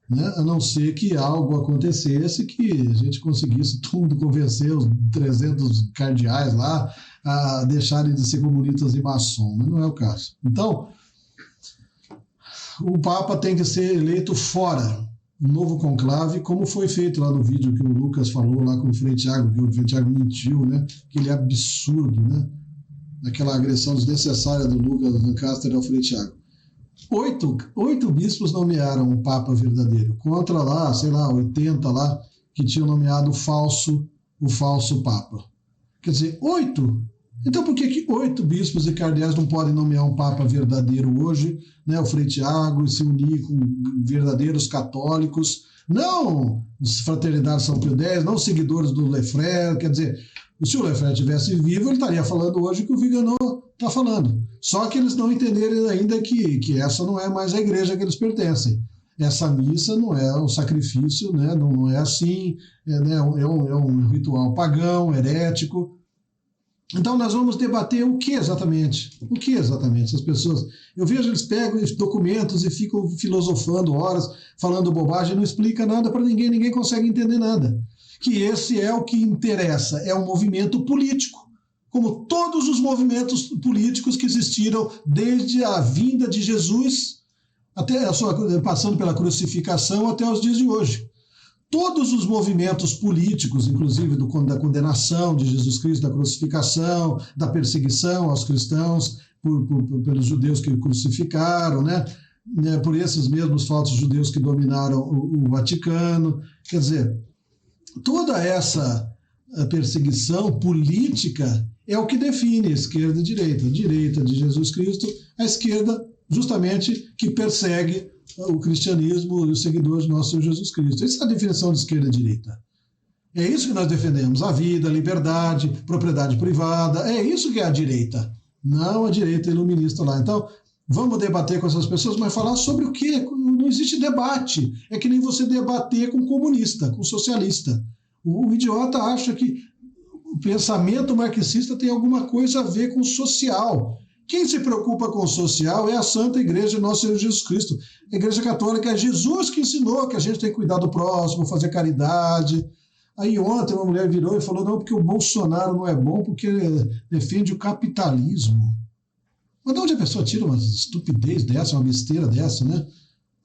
Né? A não ser que algo acontecesse, que a gente conseguisse tudo convencer os 300 cardeais lá a deixarem de ser comunistas e maçom, mas não é o caso. Então, o Papa tem que ser eleito fora, um novo conclave, como foi feito lá no vídeo que o Lucas falou lá com o Frei Tiago, que o Frei Tiago mentiu, né? Aquele absurdo, né? Aquela agressão desnecessária do Lucas Lancaster ao Frei Tiago. oito bispos nomearam um Papa verdadeiro, contra lá, 80 lá, que tinham nomeado o falso Papa. Quer dizer, 8. Então por que 8 bispos e cardeais não podem nomear um Papa verdadeiro hoje, né, o Frei Tiago, e se unir com verdadeiros católicos, não Fraternidade São Pio X, não seguidores do Lefebvre? Quer dizer, se o Lefebvre estivesse vivo, ele estaria falando hoje o que o Viganò está falando. Só que eles não entenderam ainda que essa não é mais a igreja que eles pertencem. Essa missa não é um sacrifício, né? Não é assim, é um ritual pagão, herético. Então nós vamos debater o que exatamente? O que exatamente? As pessoas, eu vejo eles pegam os documentos e ficam filosofando horas, falando bobagem, não explica nada para ninguém, ninguém consegue entender nada. Que esse é o que interessa, é um movimento político, como todos os movimentos políticos que existiram desde a vinda de Jesus, até passando pela crucificação até os dias de hoje. Todos os movimentos políticos, inclusive da condenação de Jesus Cristo, da crucificação, da perseguição aos cristãos pelos judeus que o crucificaram, né? Por esses mesmos falsos judeus que dominaram o Vaticano. Quer dizer, toda essa perseguição política é o que define a esquerda e a direita. A direita de Jesus Cristo, a esquerda justamente que persegue o cristianismo e os seguidores do nosso Senhor Jesus Cristo. Essa é a definição de esquerda e direita. É isso que nós defendemos, a vida, a liberdade, propriedade privada, é isso que é a direita, não a direita iluminista lá. Então, vamos debater com essas pessoas, mas falar sobre o quê? Não existe debate, é que nem você debater com comunista, com socialista. O idiota acha que o pensamento marxista tem alguma coisa a ver com o social. Quem se preocupa com o social é a Santa Igreja de Nosso Senhor Jesus Cristo. A Igreja Católica é Jesus que ensinou que a gente tem que cuidar do próximo, fazer caridade. Aí ontem uma mulher virou e falou, não, porque o Bolsonaro não é bom porque defende o capitalismo. Mas de onde a pessoa tira uma estupidez dessa, uma besteira dessa, né?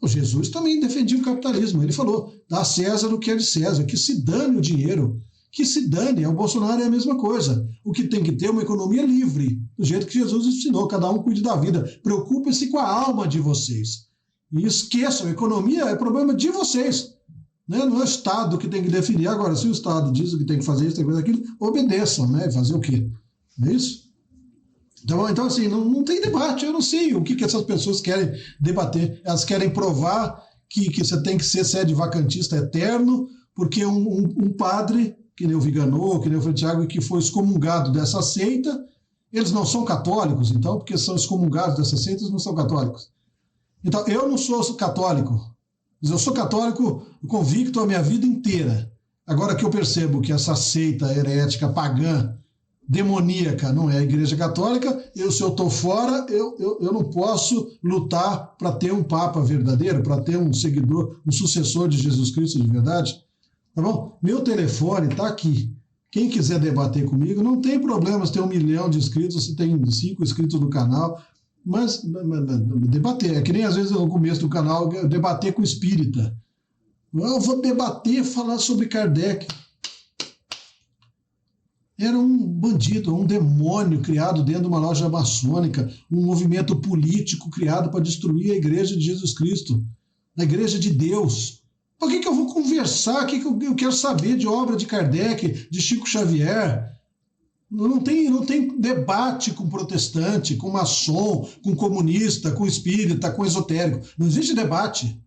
O Jesus também defendia o capitalismo. Ele falou, dá a César o que é de César, que se dane o dinheiro. Que se dane, o Bolsonaro é a mesma coisa. O que tem que ter é uma economia livre, do jeito que Jesus ensinou, cada um cuide da vida. Preocupem-se com a alma de vocês. E esqueçam, a economia é problema de vocês. Né? Não é o Estado que tem que definir. Agora, se o Estado diz o que tem que fazer isso, tem que fazer aquilo, obedeçam, né? Fazer o quê? Não é isso? Então assim, não tem debate. Eu não sei o que essas pessoas querem debater. Elas querem provar que você tem que ser sede vacantista eterno, porque um padre, que nem o Viganò, que nem o Frei Tiago, que foi excomungado dessa seita, eles não são católicos, então, porque são excomungados dessa seita, eles não são católicos. Então, eu não sou católico, mas eu sou católico convicto a minha vida inteira. Agora que eu percebo que essa seita herética, pagã, demoníaca, não é a Igreja Católica, se eu estou fora, eu não posso lutar para ter um Papa verdadeiro, para ter um seguidor, um sucessor de Jesus Cristo de verdade. Tá bom? Meu telefone está aqui. Quem quiser debater comigo, não tem problema se tem 1 milhão de inscritos, se tem 5 inscritos no canal, mas debater. É que nem às vezes no começo do canal, debater com espírita. Eu vou debater, falar sobre Kardec. Era um bandido, um demônio criado dentro de uma loja maçônica, um movimento político criado para destruir a Igreja de Jesus Cristo, a Igreja de Deus. Por que eu vou conversar? O que eu quero saber de obra de Kardec, de Chico Xavier? Não tem debate com protestante, com maçom, com comunista, com espírita, com esotérico. Não existe debate.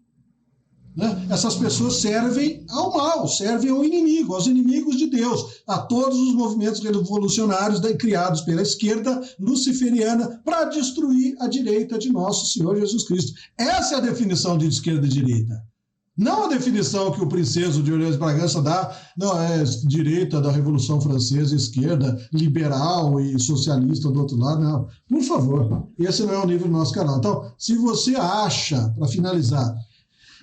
Né? Essas pessoas servem ao mal, servem ao inimigo, aos inimigos de Deus, a todos os movimentos revolucionários criados pela esquerda luciferiana para destruir a direita de nosso Senhor Jesus Cristo. Essa é a definição de esquerda e direita. Não a definição que o princeso de Orleans Bragança dá, não, é direita da Revolução Francesa, esquerda, liberal e socialista do outro lado, não. Por favor, esse não é o nível do nosso canal. Então, se você acha, para finalizar,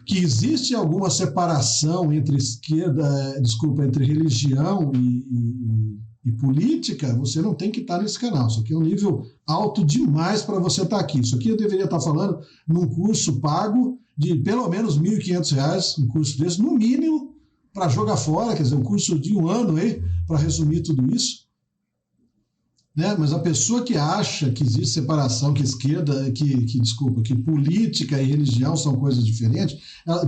que existe alguma separação entre entre religião e política, você não tem que estar nesse canal. Isso aqui é um nível alto demais para você estar aqui. Isso aqui eu deveria estar falando num curso pago de pelo menos R$ 1.500, um curso desse, no mínimo, para jogar fora, quer dizer, um curso de 1 ano aí, para resumir tudo isso. né? Mas a pessoa que acha que existe separação, que esquerda, que política e religião são coisas diferentes, ela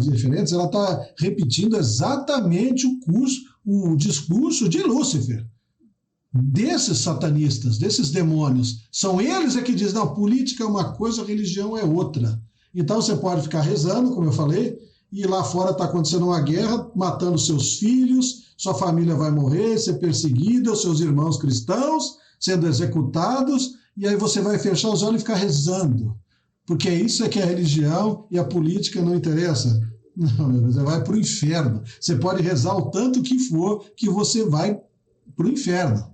está repetindo exatamente o discurso de Lúcifer, desses satanistas, desses demônios. São eles que dizem, não, política é uma coisa, religião é outra. Então você pode ficar rezando, como eu falei, e lá fora está acontecendo uma guerra, matando seus filhos, sua família vai morrer, ser perseguida, os seus irmãos cristãos sendo executados, e aí você vai fechar os olhos e ficar rezando. Porque isso é que a religião e a política não interessa. Não, você vai para o inferno. Você pode rezar o tanto que for, que você vai para o inferno.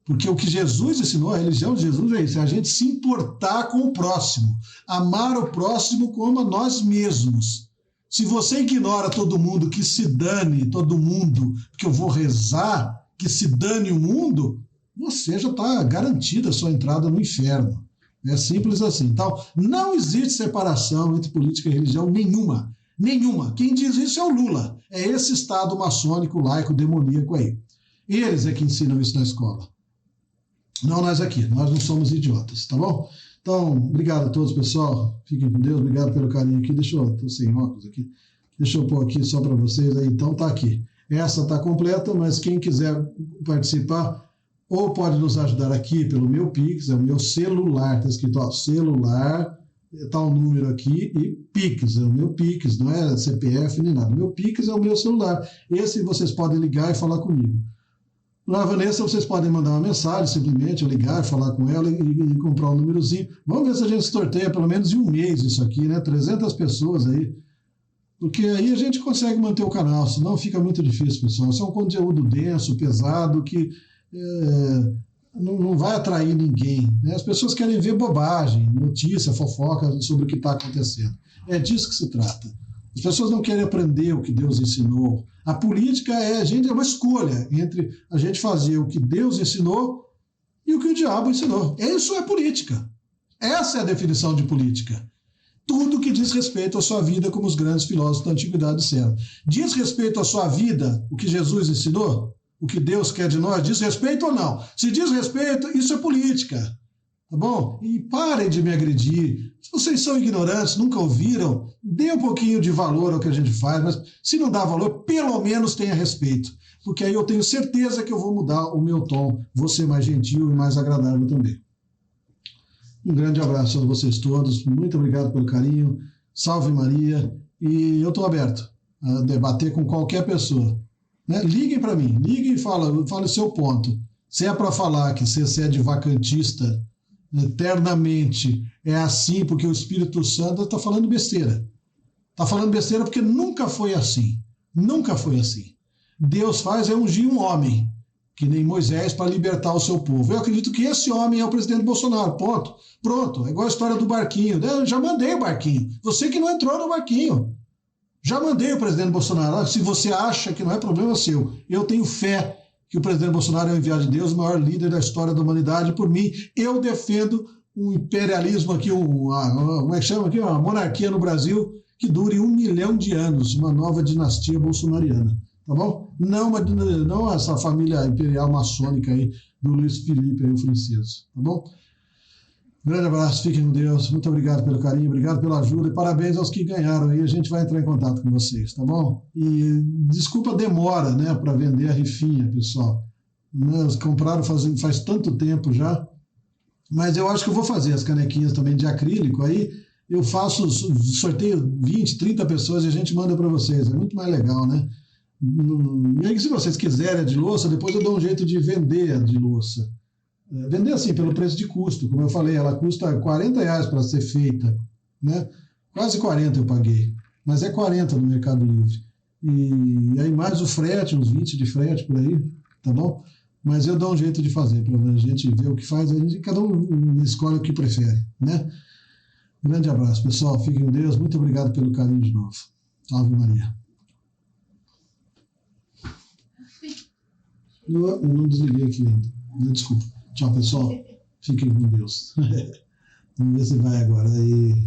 Porque o que Jesus ensinou, a religião de Jesus é isso, é a gente se importar com o próximo, amar o próximo como a nós mesmos. Se você ignora todo mundo, que se dane todo mundo, porque eu vou rezar, que se dane o mundo, você já está garantida a sua entrada no inferno. É simples assim. Então, não existe separação entre política e religião nenhuma. Nenhuma. Quem diz isso é o Lula. É esse Estado maçônico, laico, demoníaco aí. Eles é que ensinam isso na escola. Não nós aqui. Nós não somos idiotas, tá bom? Então, obrigado a todos, pessoal. Fiquem com Deus. Obrigado pelo carinho aqui. Estou sem óculos aqui. Deixa eu pôr aqui só para vocês aí. Então, tá aqui. Essa tá completa, mas quem quiser participar, ou pode nos ajudar aqui pelo meu Pix, é o meu celular, está escrito, ó, celular, está o número aqui, e Pix, é o meu Pix, não é CPF nem nada. Meu Pix é o meu celular. Esse vocês podem ligar e falar comigo. Na Vanessa, vocês podem mandar uma mensagem, simplesmente, ligar, falar com ela e comprar um númerozinho. Vamos ver se a gente sorteia pelo menos em um mês isso aqui, né? 300 pessoas aí. Porque aí a gente consegue manter o canal, senão fica muito difícil, pessoal. Isso é um conteúdo denso, pesado, que não vai atrair ninguém, né? As pessoas querem ver bobagem, notícia, fofoca sobre o que está acontecendo. É disso que se trata. As pessoas não querem aprender o que Deus ensinou. A política é uma escolha entre a gente fazer o que Deus ensinou e o que o diabo ensinou. Isso é política. Essa é a definição de política. Tudo que diz respeito à sua vida, como os grandes filósofos da antiguidade disseram. Diz respeito à sua vida o que Jesus ensinou? O que Deus quer de nós, diz respeito ou não? Se diz respeito, isso é política, tá bom? E parem de me agredir. Se vocês são ignorantes, nunca ouviram, dê um pouquinho de valor ao que a gente faz, mas se não dá valor, pelo menos tenha respeito, porque aí eu tenho certeza que eu vou mudar o meu tom, vou ser mais gentil e mais agradável também. Um grande abraço a vocês todos, muito obrigado pelo carinho, salve Maria, e eu estou aberto a debater com qualquer pessoa. Né? Liguem para mim, liguem e falem o seu ponto. Se é para falar que você é de vacantista eternamente, é assim porque o Espírito Santo está falando besteira. Está falando besteira porque nunca foi assim. Nunca foi assim. Deus faz é ungir um homem, que nem Moisés, para libertar o seu povo. Eu acredito que esse homem é o presidente Bolsonaro. Ponto. Pronto. É igual a história do barquinho. Eu já mandei o barquinho. Você que não entrou no barquinho. Já mandei o presidente Bolsonaro. Se você acha que não é problema seu, eu tenho fé que o presidente Bolsonaro é o enviado de Deus, o maior líder da história da humanidade. Por mim, eu defendo um imperialismo aqui, como é que chama aqui? Uma monarquia no Brasil que dure 1 milhão de anos, uma nova dinastia bolsonariana. Tá bom? Não essa família imperial maçônica aí do Luiz Felipe, aí, o Francisco. Tá bom? Grande abraço, fiquem com Deus. Muito obrigado pelo carinho, obrigado pela ajuda e parabéns aos que ganharam aí. A gente vai entrar em contato com vocês, tá bom? E desculpa a demora, né, para vender a rifinha, pessoal. Eles compraram faz tanto tempo já, mas eu acho que eu vou fazer as canequinhas também de acrílico. Aí eu faço sorteio 20, 30 pessoas e a gente manda para vocês. É muito mais legal, né? E aí, se vocês quiserem a de louça, depois eu dou um jeito de vender a de louça. Vender assim, pelo preço de custo. Como eu falei, ela custa R$40 para ser feita, né? Quase 40 eu paguei, mas é 40 no Mercado Livre. E aí mais o frete, uns 20 de frete por aí, tá bom? Mas eu dou um jeito de fazer, para a gente ver o que faz, cada um escolhe o que prefere, né? Grande abraço, pessoal. Fiquem com Deus. Muito obrigado pelo carinho de novo. Salve Maria. Eu não desliguei aqui ainda. Desculpa. Tchau, pessoal. Fiquem com Deus. Vamos ver se vai agora. Aí.